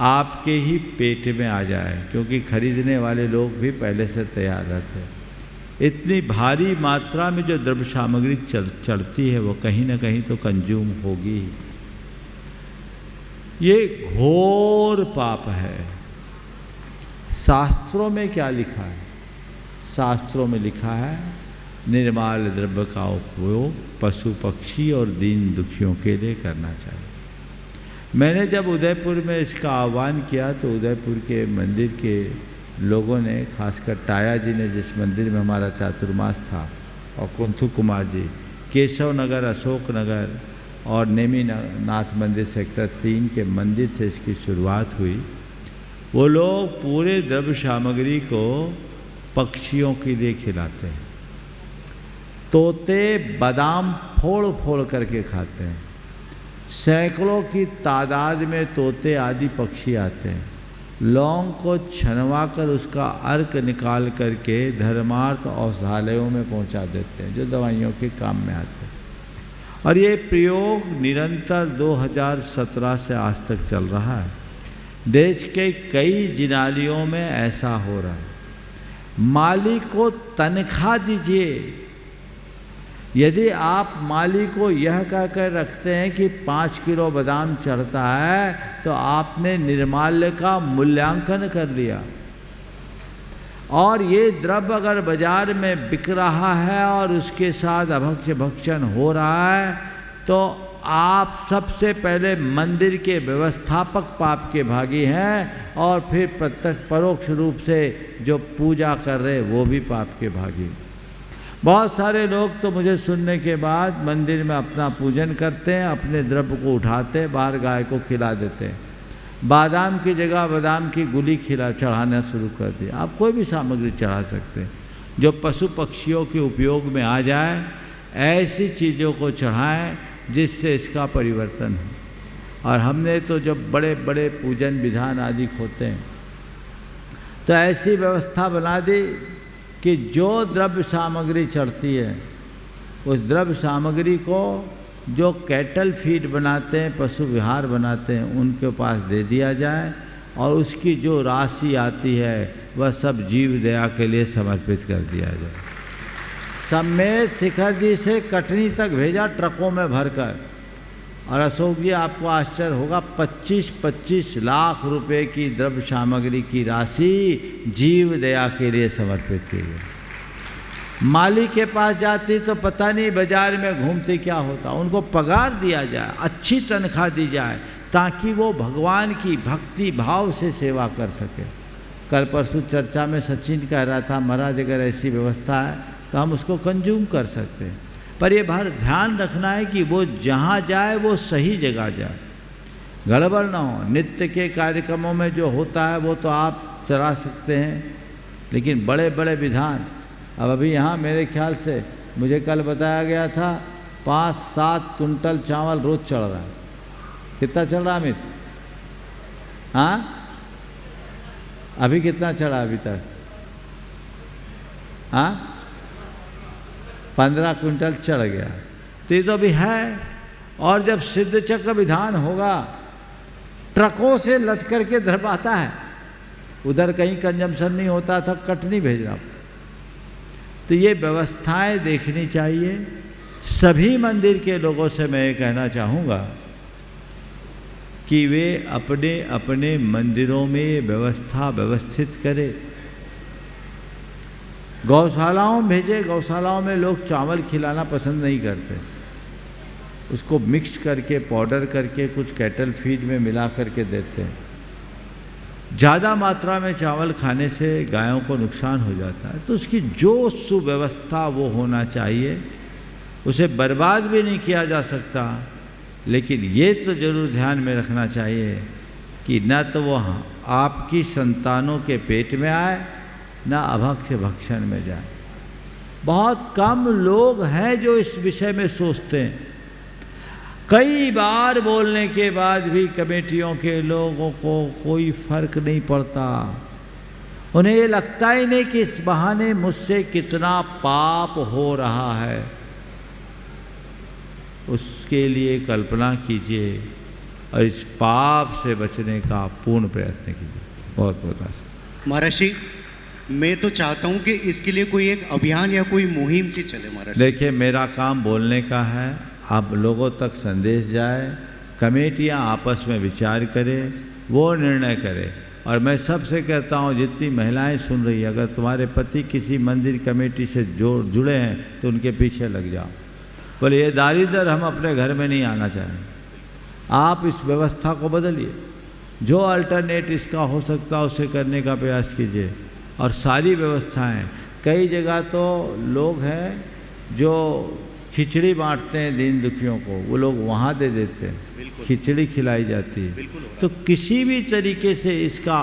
आपके ही पेट में आ जाए, क्योंकि खरीदने वाले लोग भी पहले से तैयार रहते हैं। इतनी भारी मात्रा में जो द्रव्य सामग्री चढ़ती है वो कहीं ना कहीं तो कंज्यूम होगी। ये घोर पाप है। शास्त्रों में क्या लिखा है? शास्त्रों में लिखा है निर्माल द्रव्य का उपयोग पशु पक्षी और दीन दुखियों के लिए करना चाहिए। मैंने जब उदयपुर में इसका आह्वान किया तो उदयपुर के मंदिर के लोगों ने, खासकर टाया जी ने जिस मंदिर में हमारा चातुर्मास था, और कुंथु कुमार जी, केशव नगर, अशोक नगर और नेमी नाथ मंदिर सेक्टर 3 के मंदिर से इसकी शुरुआत हुई। वो लोग पूरे द्रव्य सामग्री को पक्षियों के लिए खिलाते हैं। तोते बादाम फोड़ फोड़ करके खाते हैं। सैकड़ों की तादाद में तोते आदि पक्षी आते हैं। लौंग को छनवा कर उसका अर्क निकाल करके धर्मार्थ औषधालयों में पहुंचा देते हैं, जो दवाइयों के काम में आते हैं। और ये प्रयोग निरंतर 2017 से आज तक चल रहा है। देश के कई जिनालियों में ऐसा हो रहा है। माली को तनख्वाह दीजिए। यदि आप माली को यह कहकर रखते हैं कि 5 किलो बादाम चढ़ता है, तो आपने निर्माल्य का मूल्यांकन कर लिया। और ये द्रव्य अगर बाजार में बिक रहा है और उसके साथ अभक्ष्य भक्षण हो रहा है, तो आप सबसे पहले मंदिर के व्यवस्थापक पाप के भागी हैं, और फिर प्रत्यक्ष परोक्ष रूप से जो पूजा कर रहे वो भी पाप के भागी। बहुत सारे लोग तो मुझे सुनने के बाद मंदिर में अपना पूजन करते हैं, अपने द्रव्य को उठाते हैं, बाहर गाय को खिला देते हैं। बादाम की जगह बादाम की गुली चढ़ाना शुरू कर दिया। आप कोई भी सामग्री चढ़ा सकते हैं जो पशु पक्षियों के उपयोग में आ जाए। ऐसी चीज़ों को चढ़ाएं जिससे इसका परिवर्तन हो। और हमने तो जब बड़े बड़े पूजन विधान आदि होते हैं तो ऐसी व्यवस्था बना दी कि जो द्रव्य सामग्री चढ़ती है उस द्रव्य सामग्री को जो कैटल फीड बनाते हैं, पशु विहार बनाते हैं, उनके पास दे दिया जाए, और उसकी जो राशि आती है वह सब जीव दया के लिए समर्पित कर दिया जाए। सम्मेत शिखर जी से कटनी तक भेजा ट्रकों में भरकर। और अशोक जी आपको आश्चर्य होगा, 25-25 लाख रुपए की द्रव्य सामग्री की राशि जीव दया के लिए समर्पित की गई। माली के पास जाती तो पता नहीं बाजार में घूमते क्या होता। उनको पगार दिया जाए, अच्छी तनख्वाह दी जाए, ताकि वो भगवान की भक्ति भाव से सेवा कर सके। कल परसों चर्चा में सचिन कह रहा था, महाराज अगर ऐसी व्यवस्था है तो हम उसको कंज्यूम कर सकते हैं, पर ये बाहर ध्यान रखना है कि वो जहाँ जाए वो सही जगह जाए, गड़बड़ ना हो। नित्य के कार्यक्रमों में जो होता है वो तो आप चला सकते हैं, लेकिन बड़े बड़े विधान, अब अभी यहाँ मेरे ख्याल से मुझे कल बताया गया था 5-7 कुंटल चावल रोज चढ़ रहा है। कितना चल रहा अमित? हाँ, अभी कितना चढ़ा अभी तक? हाँ, 15 कुंटल चढ़ गया। तो ये तो अभी है। और जब सिद्ध चक्र विधान होगा, ट्रकों से लद करके धरवाता है, उधर कहीं कंजम्पशन नहीं होता था, कटनी भेजना। तो ये व्यवस्थाएं देखनी चाहिए। सभी मंदिर के लोगों से मैं ये कहना चाहूँगा कि वे अपने अपने मंदिरों में व्यवस्था व्यवस्थित करें। गौशालाओं में भेजे। गौशालाओं में लोग चावल खिलाना पसंद नहीं करते। उसको मिक्स करके पाउडर करके कुछ कैटल फीड में मिला करके देते हैं। ज़्यादा मात्रा में चावल खाने से गायों को नुकसान हो जाता है, तो उसकी जो सुव्यवस्था वो होना चाहिए, उसे बर्बाद भी नहीं किया जा सकता। लेकिन ये तो ज़रूर ध्यान में रखना चाहिए कि न तो वो आपकी संतानों के पेट में आए, न अभक्ष्य भक्षण में जाए। बहुत कम लोग हैं जो इस विषय में सोचते हैं। कई बार बोलने के बाद भी कमेटियों के लोगों को कोई फर्क नहीं पड़ता। उन्हें ये लगता ही नहीं कि इस बहाने मुझसे कितना पाप हो रहा है। उसके लिए कल्पना कीजिए और इस पाप से बचने का पूर्ण प्रयत्न कीजिए। बहुत बहुत आशीर्वाद। महाराज जी, मैं तो चाहता हूँ कि इसके लिए कोई एक अभियान या कोई मुहिम सी चले महाराज। देखिए, मेरा काम बोलने का है, आप लोगों तक संदेश जाए, कमेटियाँ आपस में विचार करें, वो निर्णय करें। और मैं सबसे कहता हूँ, जितनी महिलाएं सुन रही हैं, अगर तुम्हारे पति किसी मंदिर कमेटी से जुड़े हैं तो उनके पीछे लग जाओ। बोले ये दारिद्र हम अपने घर में नहीं आना चाहें। आप इस व्यवस्था को बदलिए, जो अल्टरनेट इसका हो सकता है उसे करने का प्रयास कीजिए। और सारी व्यवस्थाएं, कई जगह तो लोग हैं जो खिचड़ी बांटते हैं दीन दुखियों को, वो लोग वहाँ दे देते हैं, खिचड़ी खिलाई जाती है। तो किसी भी तरीके से इसका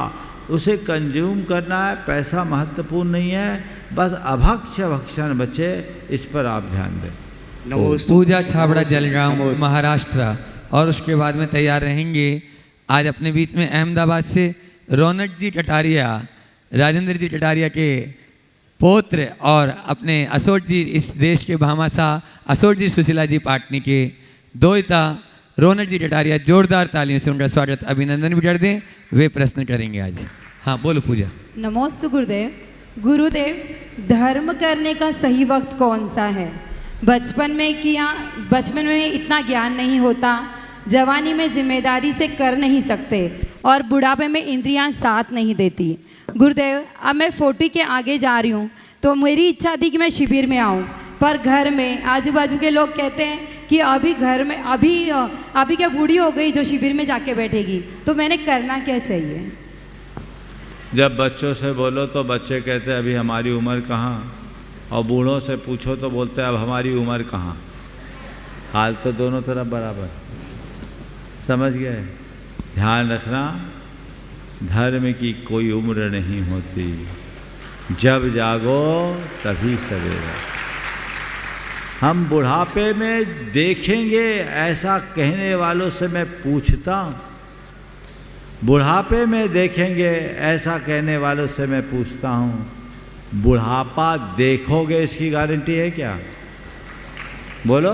उसे कंज्यूम करना है, पैसा महत्वपूर्ण नहीं है, बस अभक्ष्य भक्षण बचे, इस पर आप ध्यान दें। पूजा छाबड़ा जलगांव महाराष्ट्र। और उसके बाद में तैयार रहेंगे आज अपने बीच में अहमदाबाद से रौनक जी कटारिया, राजेंद्र जी कटारिया के पौत्र और अपने अशोक जी, इस देश के भामाशाह अशोक जी सुशीला जी पाटनी के दोहिता रौनक जी कटारिया। जोरदार तालियों से उनका स्वागत अभिनंदन भी कर दें। वे प्रश्न करेंगे आज। हाँ बोलो पूजा। नमोस्तु गुरुदेव। गुरुदेव, धर्म करने का सही वक्त कौन सा है? बचपन में इतना ज्ञान नहीं होता, जवानी में जिम्मेदारी से कर नहीं सकते और बुढ़ापे में इंद्रियां साथ नहीं देती। गुरुदेव, अब मैं 40 के आगे जा रही हूँ, तो मेरी इच्छा थी कि मैं शिविर में आऊँ, पर घर में आजू बाजू के लोग कहते हैं कि अभी घर में अभी क्या बूढ़ी हो गई जो शिविर में जाके बैठेगी, तो मैंने करना क्या चाहिए? जब बच्चों से बोलो तो बच्चे कहते हैं अभी हमारी उम्र कहाँ, और बूढ़ों से पूछो तो बोलते हैं अब हमारी उम्र कहाँ। हाल तो दोनों तरफ बराबर। समझ गए? ध्यान रखना, धर्म की कोई उम्र नहीं होती, जब जागो तभी सवेरा। हम बुढ़ापे में देखेंगे ऐसा कहने वालों से मैं पूछता हूँ, बुढ़ापे में देखेंगे ऐसा कहने वालों से मैं पूछता हूँ, बुढ़ापा देखोगे इसकी गारंटी है क्या? बोलो।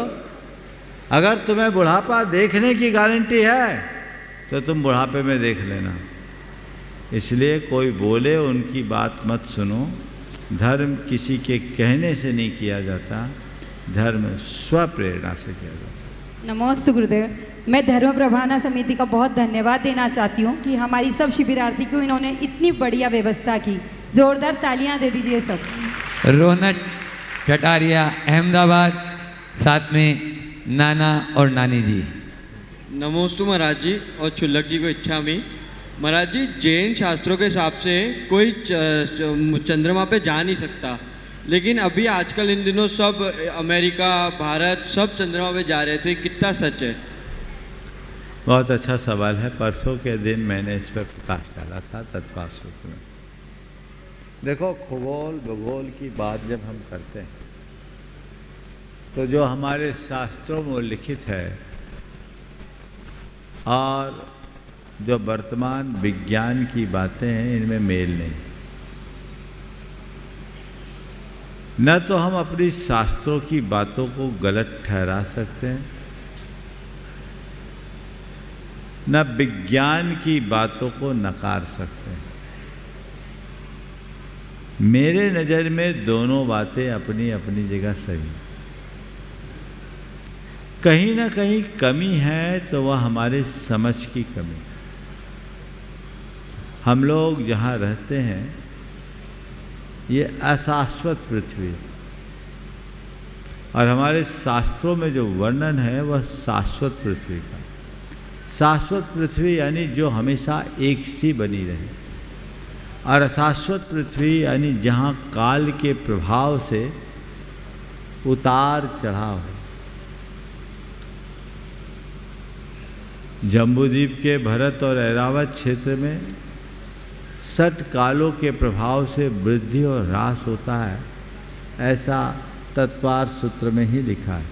अगर तुम्हें बुढ़ापा देखने की गारंटी है तो तुम बुढ़ापे में देख लेना। इसलिए कोई बोले उनकी बात मत सुनो। धर्म किसी के कहने से नहीं किया जाता, धर्म स्वप्रेरणा से किया जाता। नमोस्तु गुरुदेव। मैं धर्म प्रभावना समिति का बहुत धन्यवाद देना चाहती हूँ कि हमारी सब शिविरार्थी को इन्होंने इतनी बढ़िया व्यवस्था की। जोरदार तालियां दे दीजिए सब। रौनक कटारिया अहमदाबाद, साथ में नाना और नानी जी। नमोस्तु महाराज जी और छुल्लक जी को इच्छा में। महाराज जी, जैन शास्त्रों के हिसाब से कोई चंद्रमा पे जा नहीं सकता, लेकिन अभी आजकल इन दिनों सब अमेरिका, भारत सब चंद्रमा पे जा रहे थे, कितना सच है? बहुत अच्छा सवाल है। परसों के दिन मैंने इस पर प्रकाश डाला था तत्वार सूत्र में। देखो, खगोल भूगोल की बात जब हम करते हैं तो जो हमारे शास्त्रों में लिखित है और जो वर्तमान विज्ञान की बातें हैं, इनमें मेल नहीं। न तो हम अपनी शास्त्रों की बातों को गलत ठहरा सकते हैं, न विज्ञान की बातों को नकार सकते हैं। मेरे नज़र में दोनों बातें अपनी अपनी जगह सही। कहीं ना कहीं कमी है तो वह हमारे समझ की कमी। हम लोग जहाँ रहते हैं ये अशाश्वत पृथ्वी, और हमारे शास्त्रों में जो वर्णन है वह शाश्वत पृथ्वी का। शाश्वत पृथ्वी यानी जो हमेशा एक सी बनी रहे, और अशाश्वत पृथ्वी यानी जहाँ काल के प्रभाव से उतार चढ़ाव है। जम्बूद्वीप के भरत और ऐरावत क्षेत्र में 60 कालों के प्रभाव से वृद्धि और ह्रास होता है, ऐसा तत्वार सूत्र में ही लिखा है।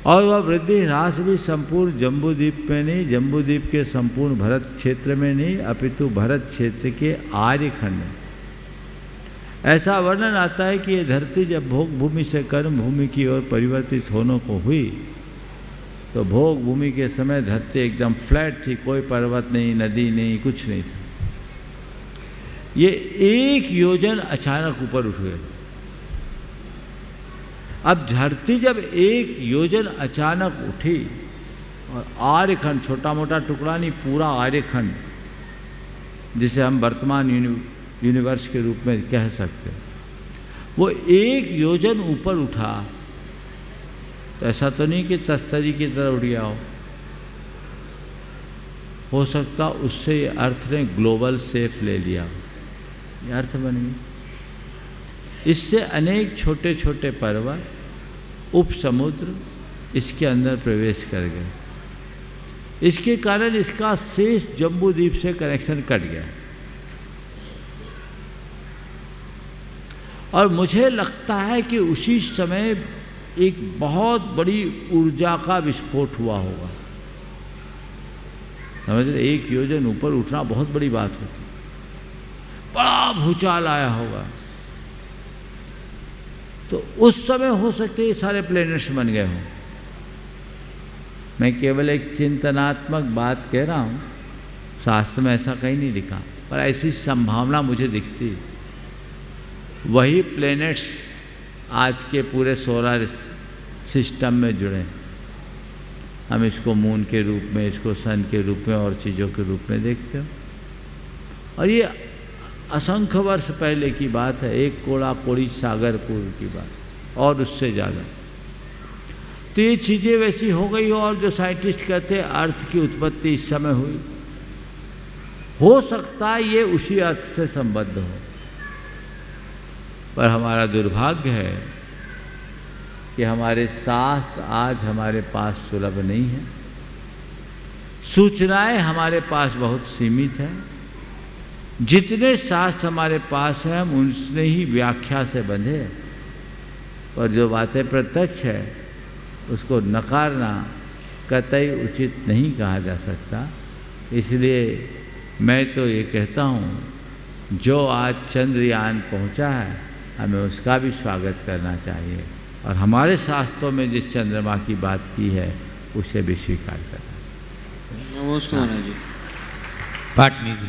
और वह वृद्धि ह्रास भी संपूर्ण जम्बूद्वीप में नहीं, जम्बूद्वीप के संपूर्ण भरत क्षेत्र में नहीं, अपितु भरत क्षेत्र के आर्यखंड में। ऐसा वर्णन आता है कि ये धरती जब भोग भूमि से कर्म भूमि की ओर परिवर्तित होने को हुई, तो भोग भूमि के समय धरती एकदम फ्लैट थी, कोई पर्वत नहीं, नदी नहीं, कुछ नहीं था। ये 1 योजन अचानक ऊपर उठ गए। अब धरती जब 1 योजन अचानक उठी और आर्यखंड, छोटा मोटा टुकड़ा नहीं, पूरा आर्यखंड, जिसे हम वर्तमान यूनिवर्स के रूप में कह सकते हैं, वो 1 योजन ऊपर उठा, तो ऐसा तो नहीं कि तस्तरी की तरह उड़ गया हो सकता उससे ये अर्थ ने ग्लोबल सेफ ले लिया, ये अर्थ बन गई। इससे अनेक छोटे छोटे पर्वत, उपसमुद्र इसके अंदर प्रवेश कर गए। इसके कारण इसका शेष जम्बूद्वीप से कनेक्शन कट गया। और मुझे लगता है कि उसी समय एक बहुत बड़ी ऊर्जा का विस्फोट हुआ होगा। समझ रहे, 1 योजन ऊपर उठना बहुत बड़ी बात होती, बड़ा भूचाल आया होगा। तो उस समय हो सकते ये सारे प्लैनेट्स बन गए हों। मैं केवल एक चिंतनात्मक बात कह रहा हूँ, शास्त्र में ऐसा कहीं नहीं लिखा, पर ऐसी संभावना मुझे दिखती है। वही प्लैनेट्स आज के पूरे सोलर सिस्टम में जुड़े। हम इसको मून के रूप में, इसको सन के रूप में और चीज़ों के रूप में देखते हो। और ये असंख्य वर्ष पहले की बात है, 1 कोड़ा कोड़ी सागर पूर्व की बात, और उससे ज़्यादा। तो ये चीज़ें वैसी हो गई हो, और जो साइंटिस्ट कहते हैं अर्थ की उत्पत्ति इस समय हुई, हो सकता है ये उसी अर्थ से संबद्ध हो। पर हमारा दुर्भाग्य है कि हमारे शास्त्र आज हमारे पास सुलभ नहीं है, सूचनाएं हमारे पास बहुत सीमित हैं। जितने शास्त्र हमारे पास हैं हम उनसे ही व्याख्या से बंधे, पर जो बातें प्रत्यक्ष है उसको नकारना कतई उचित नहीं कहा जा सकता। इसलिए मैं तो ये कहता हूँ, जो आज चंद्रयान पहुँचा है हमें उसका भी स्वागत करना चाहिए, और हमारे शास्त्रों में जिस चंद्रमा की बात की है उसे भी स्वीकार करना। नमस्ते महाराज जी। पाटनी जी,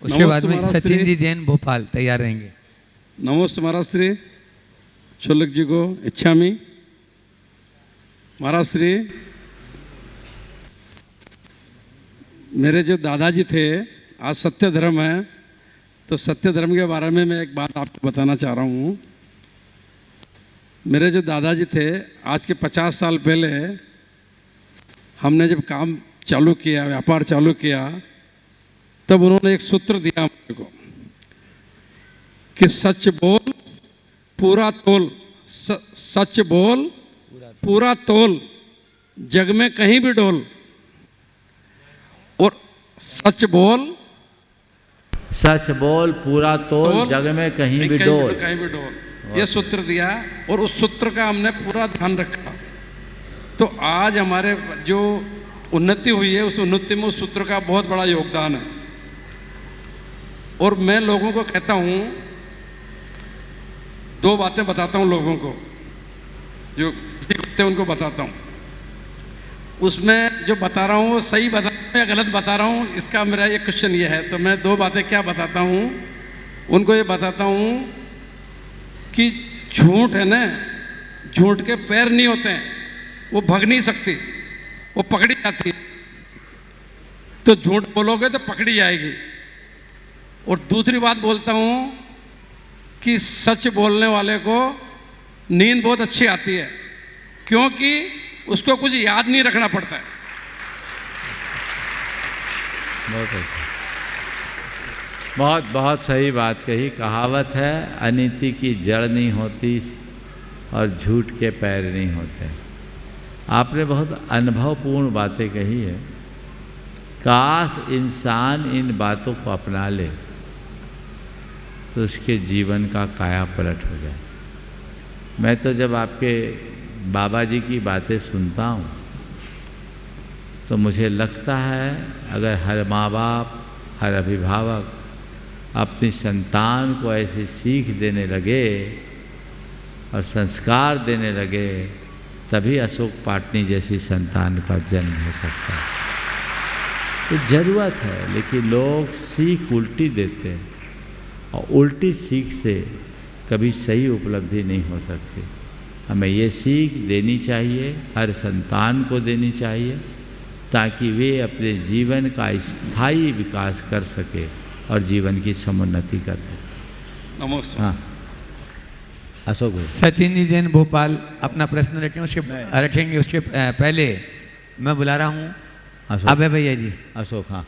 उसके बाद में सचिन जी जैन भोपाल तैयार रहेंगे। नमस्ते महाराज श्री चुल्लक जी को इच्छामी। महाराज श्री, मेरे जो दादाजी थे, आज सत्य धर्म है, तो सत्य धर्म के बारे में मैं एक बात आपको बताना चाह रहा हूँ। मेरे जो दादाजी थे, आज के 50 साल पहले हमने जब काम चालू किया, व्यापार चालू किया, तब उन्होंने एक सूत्र दिया मुझे को कि सच बोल पूरा तोल, सच बोल पूरा तोल, जग में कहीं भी डोल। और सच बोल पूरा तोल, जग में कहीं भी डोल, कहीं भी डोल, ये सूत्र दिया। और उस सूत्र का हमने पूरा ध्यान रखा। तो आज हमारे जो उन्नति हुई है, उस उन्नति में उस सूत्र का बहुत बड़ा योगदान है। और मैं लोगों को कहता हूँ, 2 बातें बताता हूँ लोगों को, जो सीखते हैं उनको बताता हूँ। उसमें जो बता रहा हूँ वो सही बता रहा हूँ या गलत बता रहा हूँ, इसका मेरा ये क्वेश्चन ये है। तो मैं 2 बातें क्या बताता हूँ, उनको ये बताता हूँ कि झूठ है ना, झूठ के पैर नहीं होते हैं, वो भाग नहीं सकती, वो पकड़ी जाती है। तो झूठ बोलोगे तो पकड़ी जाएगी। और दूसरी बात बोलता हूँ कि सच बोलने वाले को नींद बहुत अच्छी आती है, क्योंकि उसको कुछ याद नहीं रखना पड़ता है। बहुत बहुत सही बात कही। कहावत है, अनीति की जड़ नहीं होती और झूठ के पैर नहीं होते। आपने बहुत अनुभवपूर्ण बातें कही है। काश इंसान इन बातों को अपना ले तो उसके जीवन का काया पलट हो जाए। मैं तो जब आपके बाबा जी की बातें सुनता हूँ तो मुझे लगता है अगर हर माँ बाप, हर अभिभावक अपनी संतान को ऐसी सीख देने लगे और संस्कार देने लगे, तभी अशोक पाटनी जैसी संतान का जन्म हो सकता है। तो ज़रूरत है, लेकिन लोग सीख उल्टी देते हैं और उल्टी सीख से कभी सही उपलब्धि नहीं हो सकती। हमें ये सीख देनी चाहिए, हर संतान को देनी चाहिए, ताकि वे अपने जीवन का स्थायी विकास कर सके और जीवन की समुन्नति कर सके। नमस्कार। हाँ, अशोक भाई। सचिन जी जैन भोपाल अपना प्रश्न रखेंगे। उसके पहले मैं बुला रहा हूँ अभय भैया जी। अशोक, हाँ।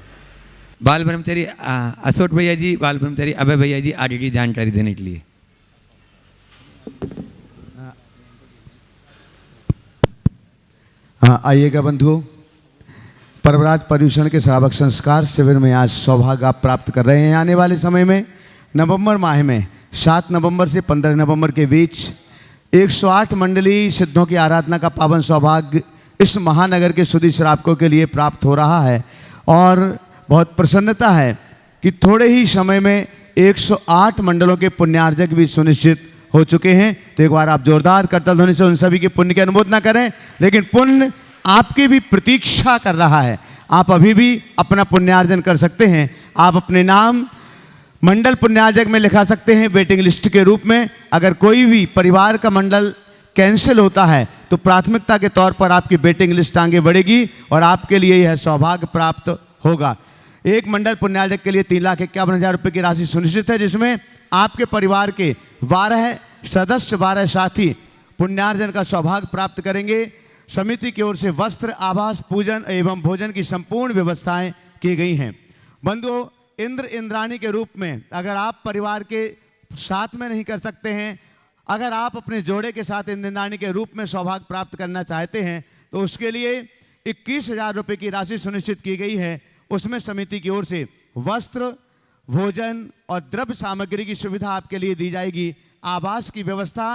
बाल ब्रह्मचारी अशोक भैया जी, बाल ब्रह्मचारी अभय भैया जी आगे की जानकारी देने के लिए। हाँ, आइएगा बंधुओं। पर्वराज पर्यूषण के श्रावक संस्कार शिविर में आज सौभाग्य आप प्राप्त कर रहे हैं। आने वाले समय में नवंबर माह में 7 नवंबर से 15 नवंबर के बीच 108 मंडली सिद्धों की आराधना का पावन सौभाग्य इस महानगर के सुधी श्रावकों के लिए प्राप्त हो रहा है और बहुत प्रसन्नता है कि थोड़े ही समय में 108 मंडलों के पुण्यार्जक भी सुनिश्चित हो चुके हैं। तो एक बार आप जोरदार करताल ध्वनि से उन सभी के पुण्य की अनुमोदना करें। लेकिन पुण्य आपकी भी प्रतीक्षा कर रहा है। आप अभी भी अपना पुण्यार्जन कर सकते हैं। आप अपने नाम मंडल पुण्यार्जक में लिखा सकते हैं वेटिंग लिस्ट के रूप में। अगर कोई भी परिवार का मंडल कैंसिल होता है तो प्राथमिकता के तौर पर आपकी वेटिंग लिस्ट आगे बढ़ेगी और आपके लिए यह सौभाग्य प्राप्त होगा। एक मंडल पुण्यार्जक के लिए 3,51,000 रुपये की राशि सुनिश्चित है, जिसमें आपके परिवार के 12 सदस्य, 12 साथी पुण्यार्जन का सौभाग्य प्राप्त करेंगे। समिति की ओर से वस्त्र, आवास, पूजन एवं भोजन की संपूर्ण व्यवस्थाएं की गई हैं। बंधुओं, इंद्र इंद्राणी के रूप में अगर आप परिवार के साथ में नहीं कर सकते हैं, अगर आप अपने जोड़े के साथ इंद्र इंद्राणी के रूप में सौभाग्य प्राप्त करना चाहते हैं तो उसके लिए 21,000 रुपये की राशि सुनिश्चित की गई है। उसमें समिति की ओर से वस्त्र, भोजन और द्रव्य सामग्री की सुविधा आपके लिए दी जाएगी। आवास की व्यवस्था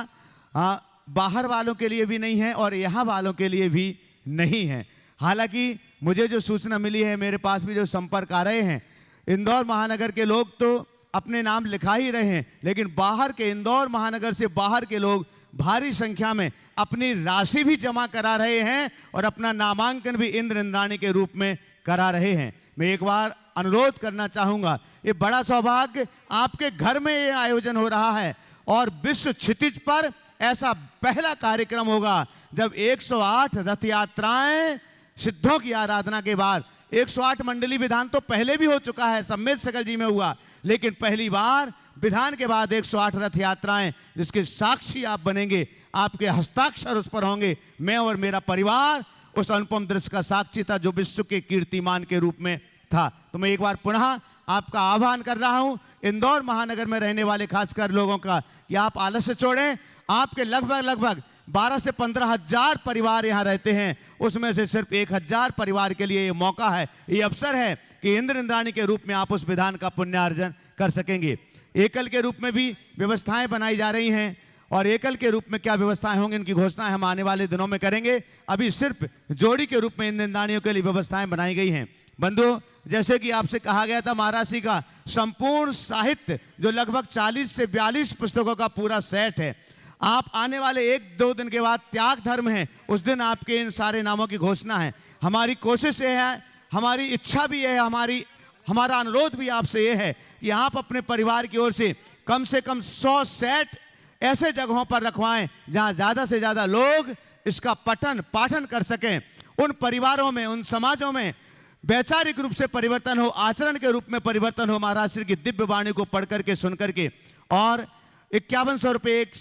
बाहर वालों के लिए भी नहीं है और यहाँ वालों के लिए भी नहीं है। हालांकि मुझे जो सूचना मिली है, मेरे पास भी जो संपर्क आ रहे हैं, इंदौर महानगर के लोग तो अपने नाम लिखा ही रहे हैं, लेकिन बाहर के, इंदौर महानगर से बाहर के लोग भारी संख्या में अपनी राशि भी जमा करा रहे हैं और अपना नामांकन भी इंद्र इंद्राणी के रूप में करा रहे हैं। मैं एक बार अनुरोध करना चाहूँगा, ये बड़ा सौभाग्य आपके घर में ये आयोजन हो रहा है और विश्व क्षितिज पर ऐसा पहला कार्यक्रम होगा जब 108 रथ यात्राएं सिद्धों की आराधना के बाद 108 मंडली विधान तो पहले भी हो चुका है, सम्मेद सकल जी में हुआ, लेकिन पहली बार विधान के बाद 108 रथ यात्राएं जिसके साक्षी आप बनेंगे, आपके हस्ताक्षर उस पर होंगे। मैं और मेरा परिवार उस अनुपम दृश्य का साक्षी था जो विश्व के कीर्तिमान के रूप में था। तो मैं एक बार पुनः आपका आह्वान कर रहा हूं, इंदौर महानगर में रहने वाले खासकर लोगों का, कि आप आलस्य छोड़ें। आपके लगभग 12 से 15 हजार परिवार यहाँ रहते हैं, उसमें से सिर्फ 1,000 परिवार के लिए ये मौका है, ये अवसर है कि इंद्र इंद्राणी के रूप में आप उस विधान का पुण्यार्जन कर सकेंगे। एकल के रूप में भी व्यवस्थाएं बनाई जा रही हैं और एकल के रूप में क्या व्यवस्थाएं होंगी, इनकी घोषणाएं हम आने वाले दिनों में करेंगे। अभी सिर्फ जोड़ी के रूप में इंद्र इंद्राणियों के लिए व्यवस्थाएं बनाई गई हैं। बंधुओं, जैसे कि आपसे कहा गया था, महाराज जी का संपूर्ण साहित्य जो लगभग 40 से 42 पुस्तकों का पूरा सेट है, आप आने वाले 1-2 दिन के बाद त्याग धर्म है, उस दिन आपके इन सारे नामों की घोषणा है। हमारी कोशिश ये है, हमारी इच्छा भी है, हमारा अनुरोध भी आपसे ये है कि आप अपने परिवार की ओर से कम 100 सेट ऐसे जगहों पर रखवाएं जहां ज़्यादा से ज़्यादा लोग इसका पाठन कर सकें। उन परिवारों में, उन समाजों में वैचारिक रूप से परिवर्तन हो, आचरण के रूप में परिवर्तन हो, महाराज श्री की दिव्य वाणी को पढ़ करके, सुन करके। और 5100 रुपये एक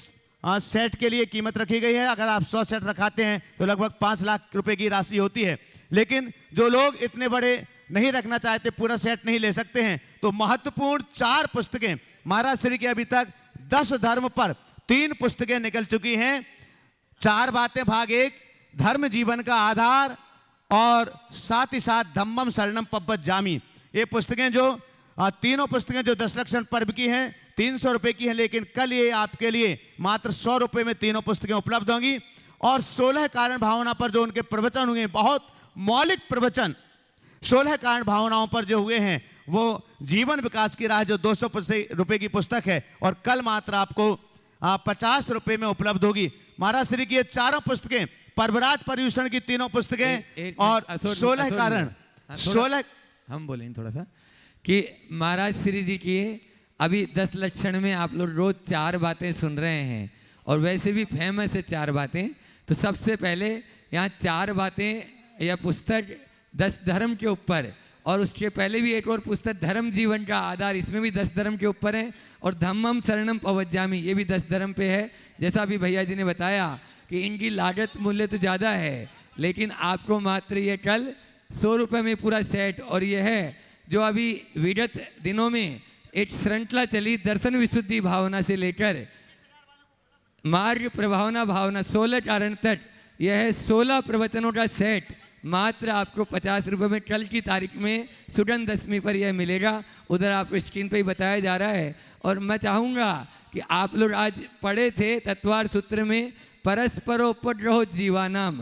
सेट के लिए कीमत रखी गई है। अगर आप 100 सेट रखाते हैं तो लगभग 5 लाख रुपए की राशि होती है। लेकिन जो लोग इतने बड़े नहीं रखना चाहते, पूरा सेट नहीं ले सकते हैं, तो महत्वपूर्ण 4 पुस्तकें महाराज श्री की अभी तक 10 धर्म पर 3 पुस्तकें निकल चुकी हैं। 4 बातें भाग 1, धर्म जीवन का आधार, और साथ ही साथ धम्मम शरणम पब्बजामी। ये पुस्तकें जो तीनों पुस्तकें जो 10 लक्षण पर्व की हैं 300 रुपए की हैं, लेकिन कल ये आपके लिए मात्र 100 रुपए में तीनों पुस्तकें उपलब्ध होंगी। और 16 कारण भावना पर जो उनके प्रवचन हुए, बहुत मौलिक प्रवचन 16 कारण भावनाओं पर जो हुए हैं, वो जीवन विकास की राह जो 200 रुपए की पुस्तक है, और कल मात्र आपको 50 रुपए में उपलब्ध होगी। महाराज श्री की ये 4 पुस्तकें, पर्वराज पर्यूषण की 3 पुस्तकें और 16 कारण 16 हम बोलेंगे थोड़ा सा कि महाराज श्री जी की अभी 10 लक्षण में आप लोग रोज 4 बातें सुन रहे हैं, और वैसे भी फेमस है 4 बातें। तो सबसे पहले यहाँ 4 बातें या पुस्तक 10 धर्म के ऊपर, और उसके पहले भी एक और पुस्तक धर्म जीवन का आधार, इसमें भी 10 धर्म के ऊपर है, और धम्मम शरणम पवज्जामी ये भी 10 धर्म पे है। जैसा अभी भैया जी ने बताया कि इनकी लागत मूल्य तो ज़्यादा है, लेकिन आपको मात्र ये कल 100 रुपये में पूरा सेट। और ये है जो अभी विगत दिनों में एक श्रृंखला चली, दर्शन विशुद्धि भावना से लेकर मार्ग प्रभावना भावना 16 कारण तक, यह है 16 प्रवचनों का सेट मात्र आपको 50 रुपये में कल की तारीख में सुगंध दशमी पर यह मिलेगा। उधर आपको स्क्रीन पर ही बताया जा रहा है। और मैं चाहूँगा कि आप लोग आज पढ़े थे तत्वार सूत्र में परस्परोपद्रव जीवानाम,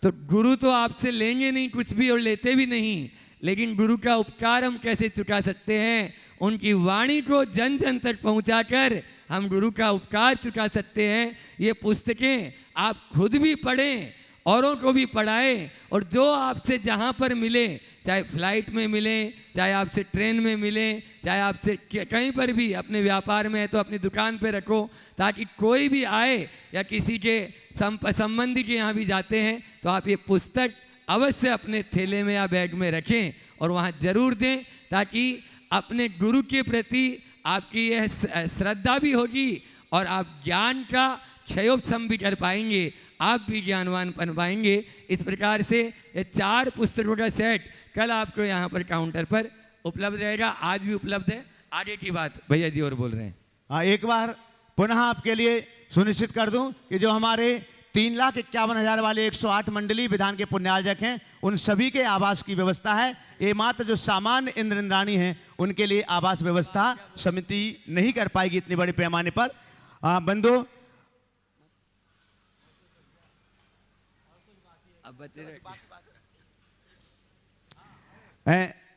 तो गुरु तो आपसे लेंगे नहीं कुछ भी और लेते भी नहीं, लेकिन गुरु का उपकार हम कैसे चुका सकते हैं? उनकी वाणी को जन जन तक पहुंचाकर हम गुरु का उपकार चुका सकते हैं। ये पुस्तकें आप खुद भी पढ़ें, औरों को भी पढ़ाएं, और जो आपसे जहाँ पर मिले, चाहे फ्लाइट में मिले, चाहे आपसे ट्रेन में मिले, चाहे आपसे कहीं पर भी, अपने व्यापार में है तो अपनी दुकान पे रखो, ताकि कोई भी आए या किसी के संबंधी के यहाँ भी जाते हैं तो आप ये पुस्तक अवश्य अपने थैले में या बैग में रखें और वहाँ ज़रूर दें, ताकि अपने गुरु के प्रति आपकी यह श्रद्धा भी होगी और आप ज्ञान का क्षयोपशम भी कर पाएंगे, आप भी ज्ञानवान बन पाएंगे। इस प्रकार से ये 4 पुस्तकों का सेट कल आपको यहाँ पर काउंटर पर उपलब्ध रहेगा, आज भी उपलब्ध है। आगे की बात भैया जी और बोल रहे हैं। एक बार पुनः आपके लिए सुनिश्चित कर दूं कि जो हमारे 3,51,000 वाले 108 मंडली विधान के पुण्यार्जक हैं, उन सभी के आवास की व्यवस्था है। ये मात्र जो सामान्य इंद्र इंद्राणी हैं उनके लिए आवास व्यवस्था समिति नहीं कर पाएगी इतने बड़े पैमाने पर। बंधु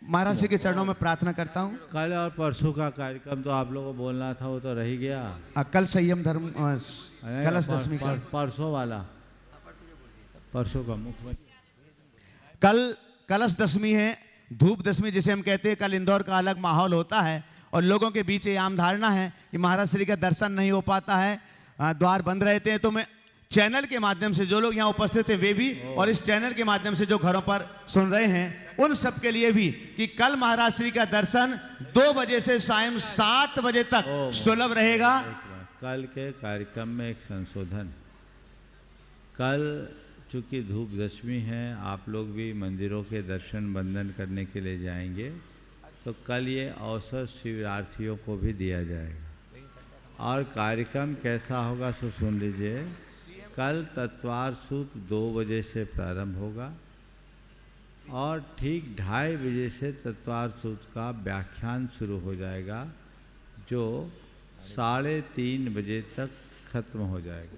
महाराज जी के चरणों में प्रार्थना करता हूँ। कल और परसों का कार्यक्रम तो आप लोगों को बोलना था, वो तो रह ही गया। कल संयम धर्म कलश दशमी का परसों वाला, परसों का मुख्य कल कलश दशमी है, धूप दशमी जिसे हम कहते हैं। कल इंदौर का अलग माहौल होता है और लोगों के बीच ये आम धारणा है कि महाराज श्री का दर्शन नहीं हो पाता है, द्वार बंद रहते हैं। तो मैं चैनल के माध्यम से जो लोग यहाँ उपस्थित हैं वे भी, और इस चैनल के माध्यम से जो घरों पर सुन रहे हैं उन सब के लिए भी, कि कल महाराज श्री का दर्शन 2 बजे से सायं 7 बजे तक सुलभ रहेगा। कल के कार्यक्रम में एक संशोधन, कल चूँकि धूप दशमी है, आप लोग भी मंदिरों के दर्शन बंदन करने के लिए जाएंगे, तो कल ये अवसर शिवरार्थियों को भी दिया जाएगा। और कार्यक्रम कैसा होगा सो सुन लीजिए। कल तत्वार सूत्र 2 बजे से प्रारंभ होगा और ठीक 2:30 बजे से तत्वार सूत्र का व्याख्यान शुरू हो जाएगा, जो 3:30 बजे तक खत्म हो जाएगा।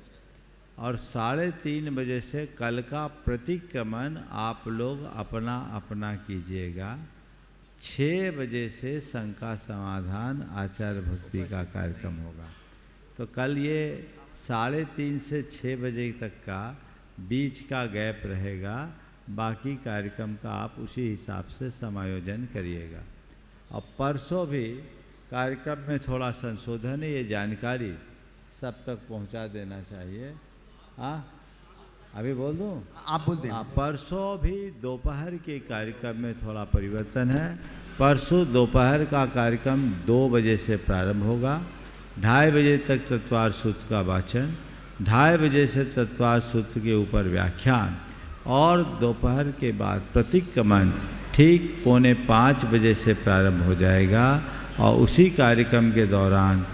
और 3:30 बजे से कल का प्रतिक्रमण आप लोग अपना अपना कीजिएगा। 6 बजे से शंका समाधान आचार भक्ति का कार्यक्रम होगा। तो कल ये 3:30 से 6 बजे तक का बीच का गैप रहेगा, बाकी कार्यक्रम का आप उसी हिसाब से समायोजन करिएगा। और परसों भी कार्यक्रम में थोड़ा संशोधन है, ये जानकारी सब तक पहुंचा देना चाहिए। हाँ, अभी बोल दूँ? आप बोल दें। परसों भी दोपहर के कार्यक्रम में थोड़ा परिवर्तन है। परसों दोपहर का कार्यक्रम 2 बजे से प्रारंभ होगा, 2:30 बजे तक तत्वार सूत्र का वाचन, 2:30 बजे से तत्वार सूत्र के ऊपर व्याख्यान और दोपहर के बाद प्रतिक्रमण ठीक 4:45 बजे से प्रारंभ हो जाएगा। और उसी कार्यक्रम के दौरान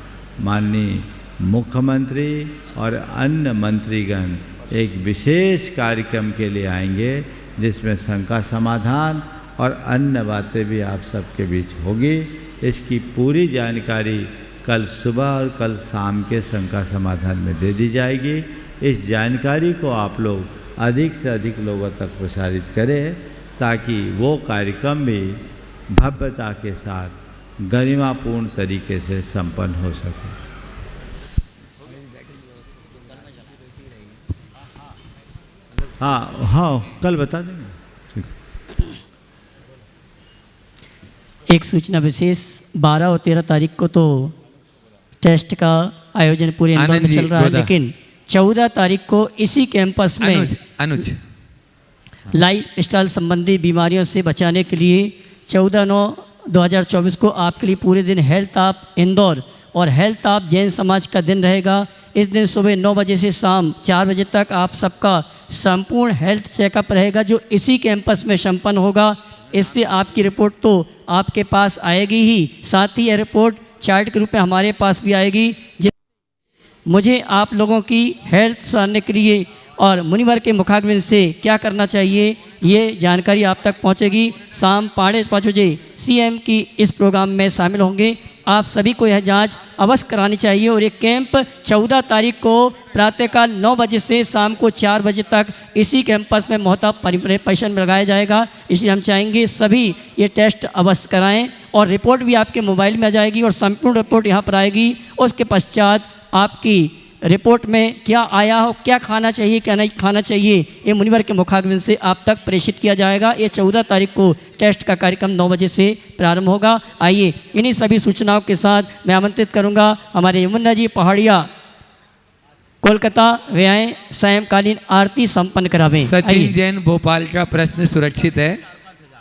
माननीय मुख्यमंत्री और अन्य मंत्रीगण एक विशेष कार्यक्रम के लिए आएंगे, जिसमें शंका समाधान और अन्य बातें भी आप सबके बीच होगी। इसकी पूरी जानकारी कल सुबह और कल शाम के शंका समाधान में दे दी जाएगी। इस जानकारी को आप लोग अधिक से अधिक लोगों तक प्रसारित करें, ताकि वो कार्यक्रम भी भव्यता के साथ गरिमापूर्ण तरीके से संपन्न हो सके। हाँ, कल बता देंगे। एक सूचना विशेष 12 और 13 तारीख को तो टेस्ट का आयोजन पूरे इंदौर में चल रहा है, लेकिन 14 तारीख को इसी कैंपस में अनुज लाइफ स्टाइल संबंधी बीमारियों से बचाने के लिए 14/9/2024 को आपके लिए पूरे दिन हेल्थ आप इंदौर और हेल्थ आप जैन समाज का दिन रहेगा। इस दिन सुबह 9 बजे से शाम 4 बजे तक आप सबका संपूर्ण हेल्थ चेकअप रहेगा, जो इसी कैंपस में संपन्न होगा। इससे आपकी रिपोर्ट तो आपके पास आएगी ही, साथ ही यह रिपोर्ट चार्ट के रूप में हमारे पास भी आएगी। मुझे आप लोगों की हेल्थ सुधारने के लिए और मुनिवर के मुखाग्नि से क्या करना चाहिए, ये जानकारी आप तक पहुंचेगी। शाम 5:30 बजे सीएम की इस प्रोग्राम में शामिल होंगे। आप सभी को यह जांच अवश्य करानी चाहिए। और ये कैंप 14 तारीख को प्रातःकाल 9 बजे से शाम को 4 बजे तक इसी कैंपस में मोहताब परिवेशन में लगाया जाएगा। इसलिए हम चाहेंगे सभी ये टेस्ट अवश्य कराएं और रिपोर्ट भी आपके मोबाइल में आ जाएगी और संपूर्ण रिपोर्ट यहाँ पर आएगी। उसके पश्चात आपकी रिपोर्ट में क्या आया हो, क्या खाना चाहिए, क्या नहीं खाना चाहिए, ये मुनिवर के मुखाग्नि से आप तक प्रेषित किया जाएगा। ये 14 तारीख को टेस्ट का कार्यक्रम 9 बजे से प्रारंभ होगा। आइए इन्हीं सभी सूचनाओं के साथ मैं आमंत्रित करूंगा हमारे यमुना जी पहाड़िया कोलकाता वे आए सायंकालीन आरती संपन्न करावें। सचिन जैन भोपाल का प्रश्न सुरक्षित है।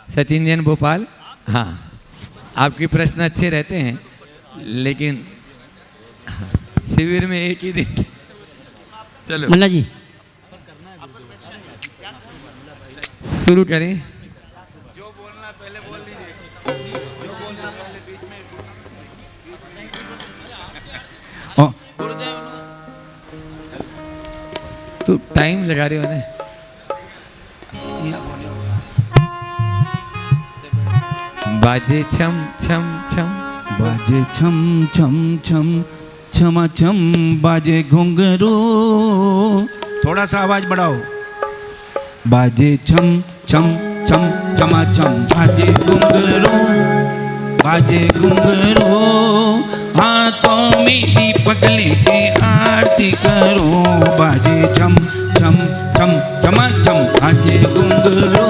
सचिन जैन भोपाल, हाँ आपके प्रश्न अच्छे रहते हैं, लेकिन शिविर में एक ही दिन। चलो मुन्ना जी शुरू करें। जो बोलना पहले बोल दीजिए, जो बोलना पहले बीच में। तो टाइम लगा रहे हो ना। बाजे छम छम छम, बाजे छम छम छम, छमा छम बाजे घुंघरू। थोड़ा सा आवाज बढ़ाओ। बाजे छम छम छम, छमा छम बाजे घुंघरू, बाजे घुंघरू। हाथों में दीपक लेके आरती करो। बाजे छम छम छम, छमा छम बाजे घुंघरू।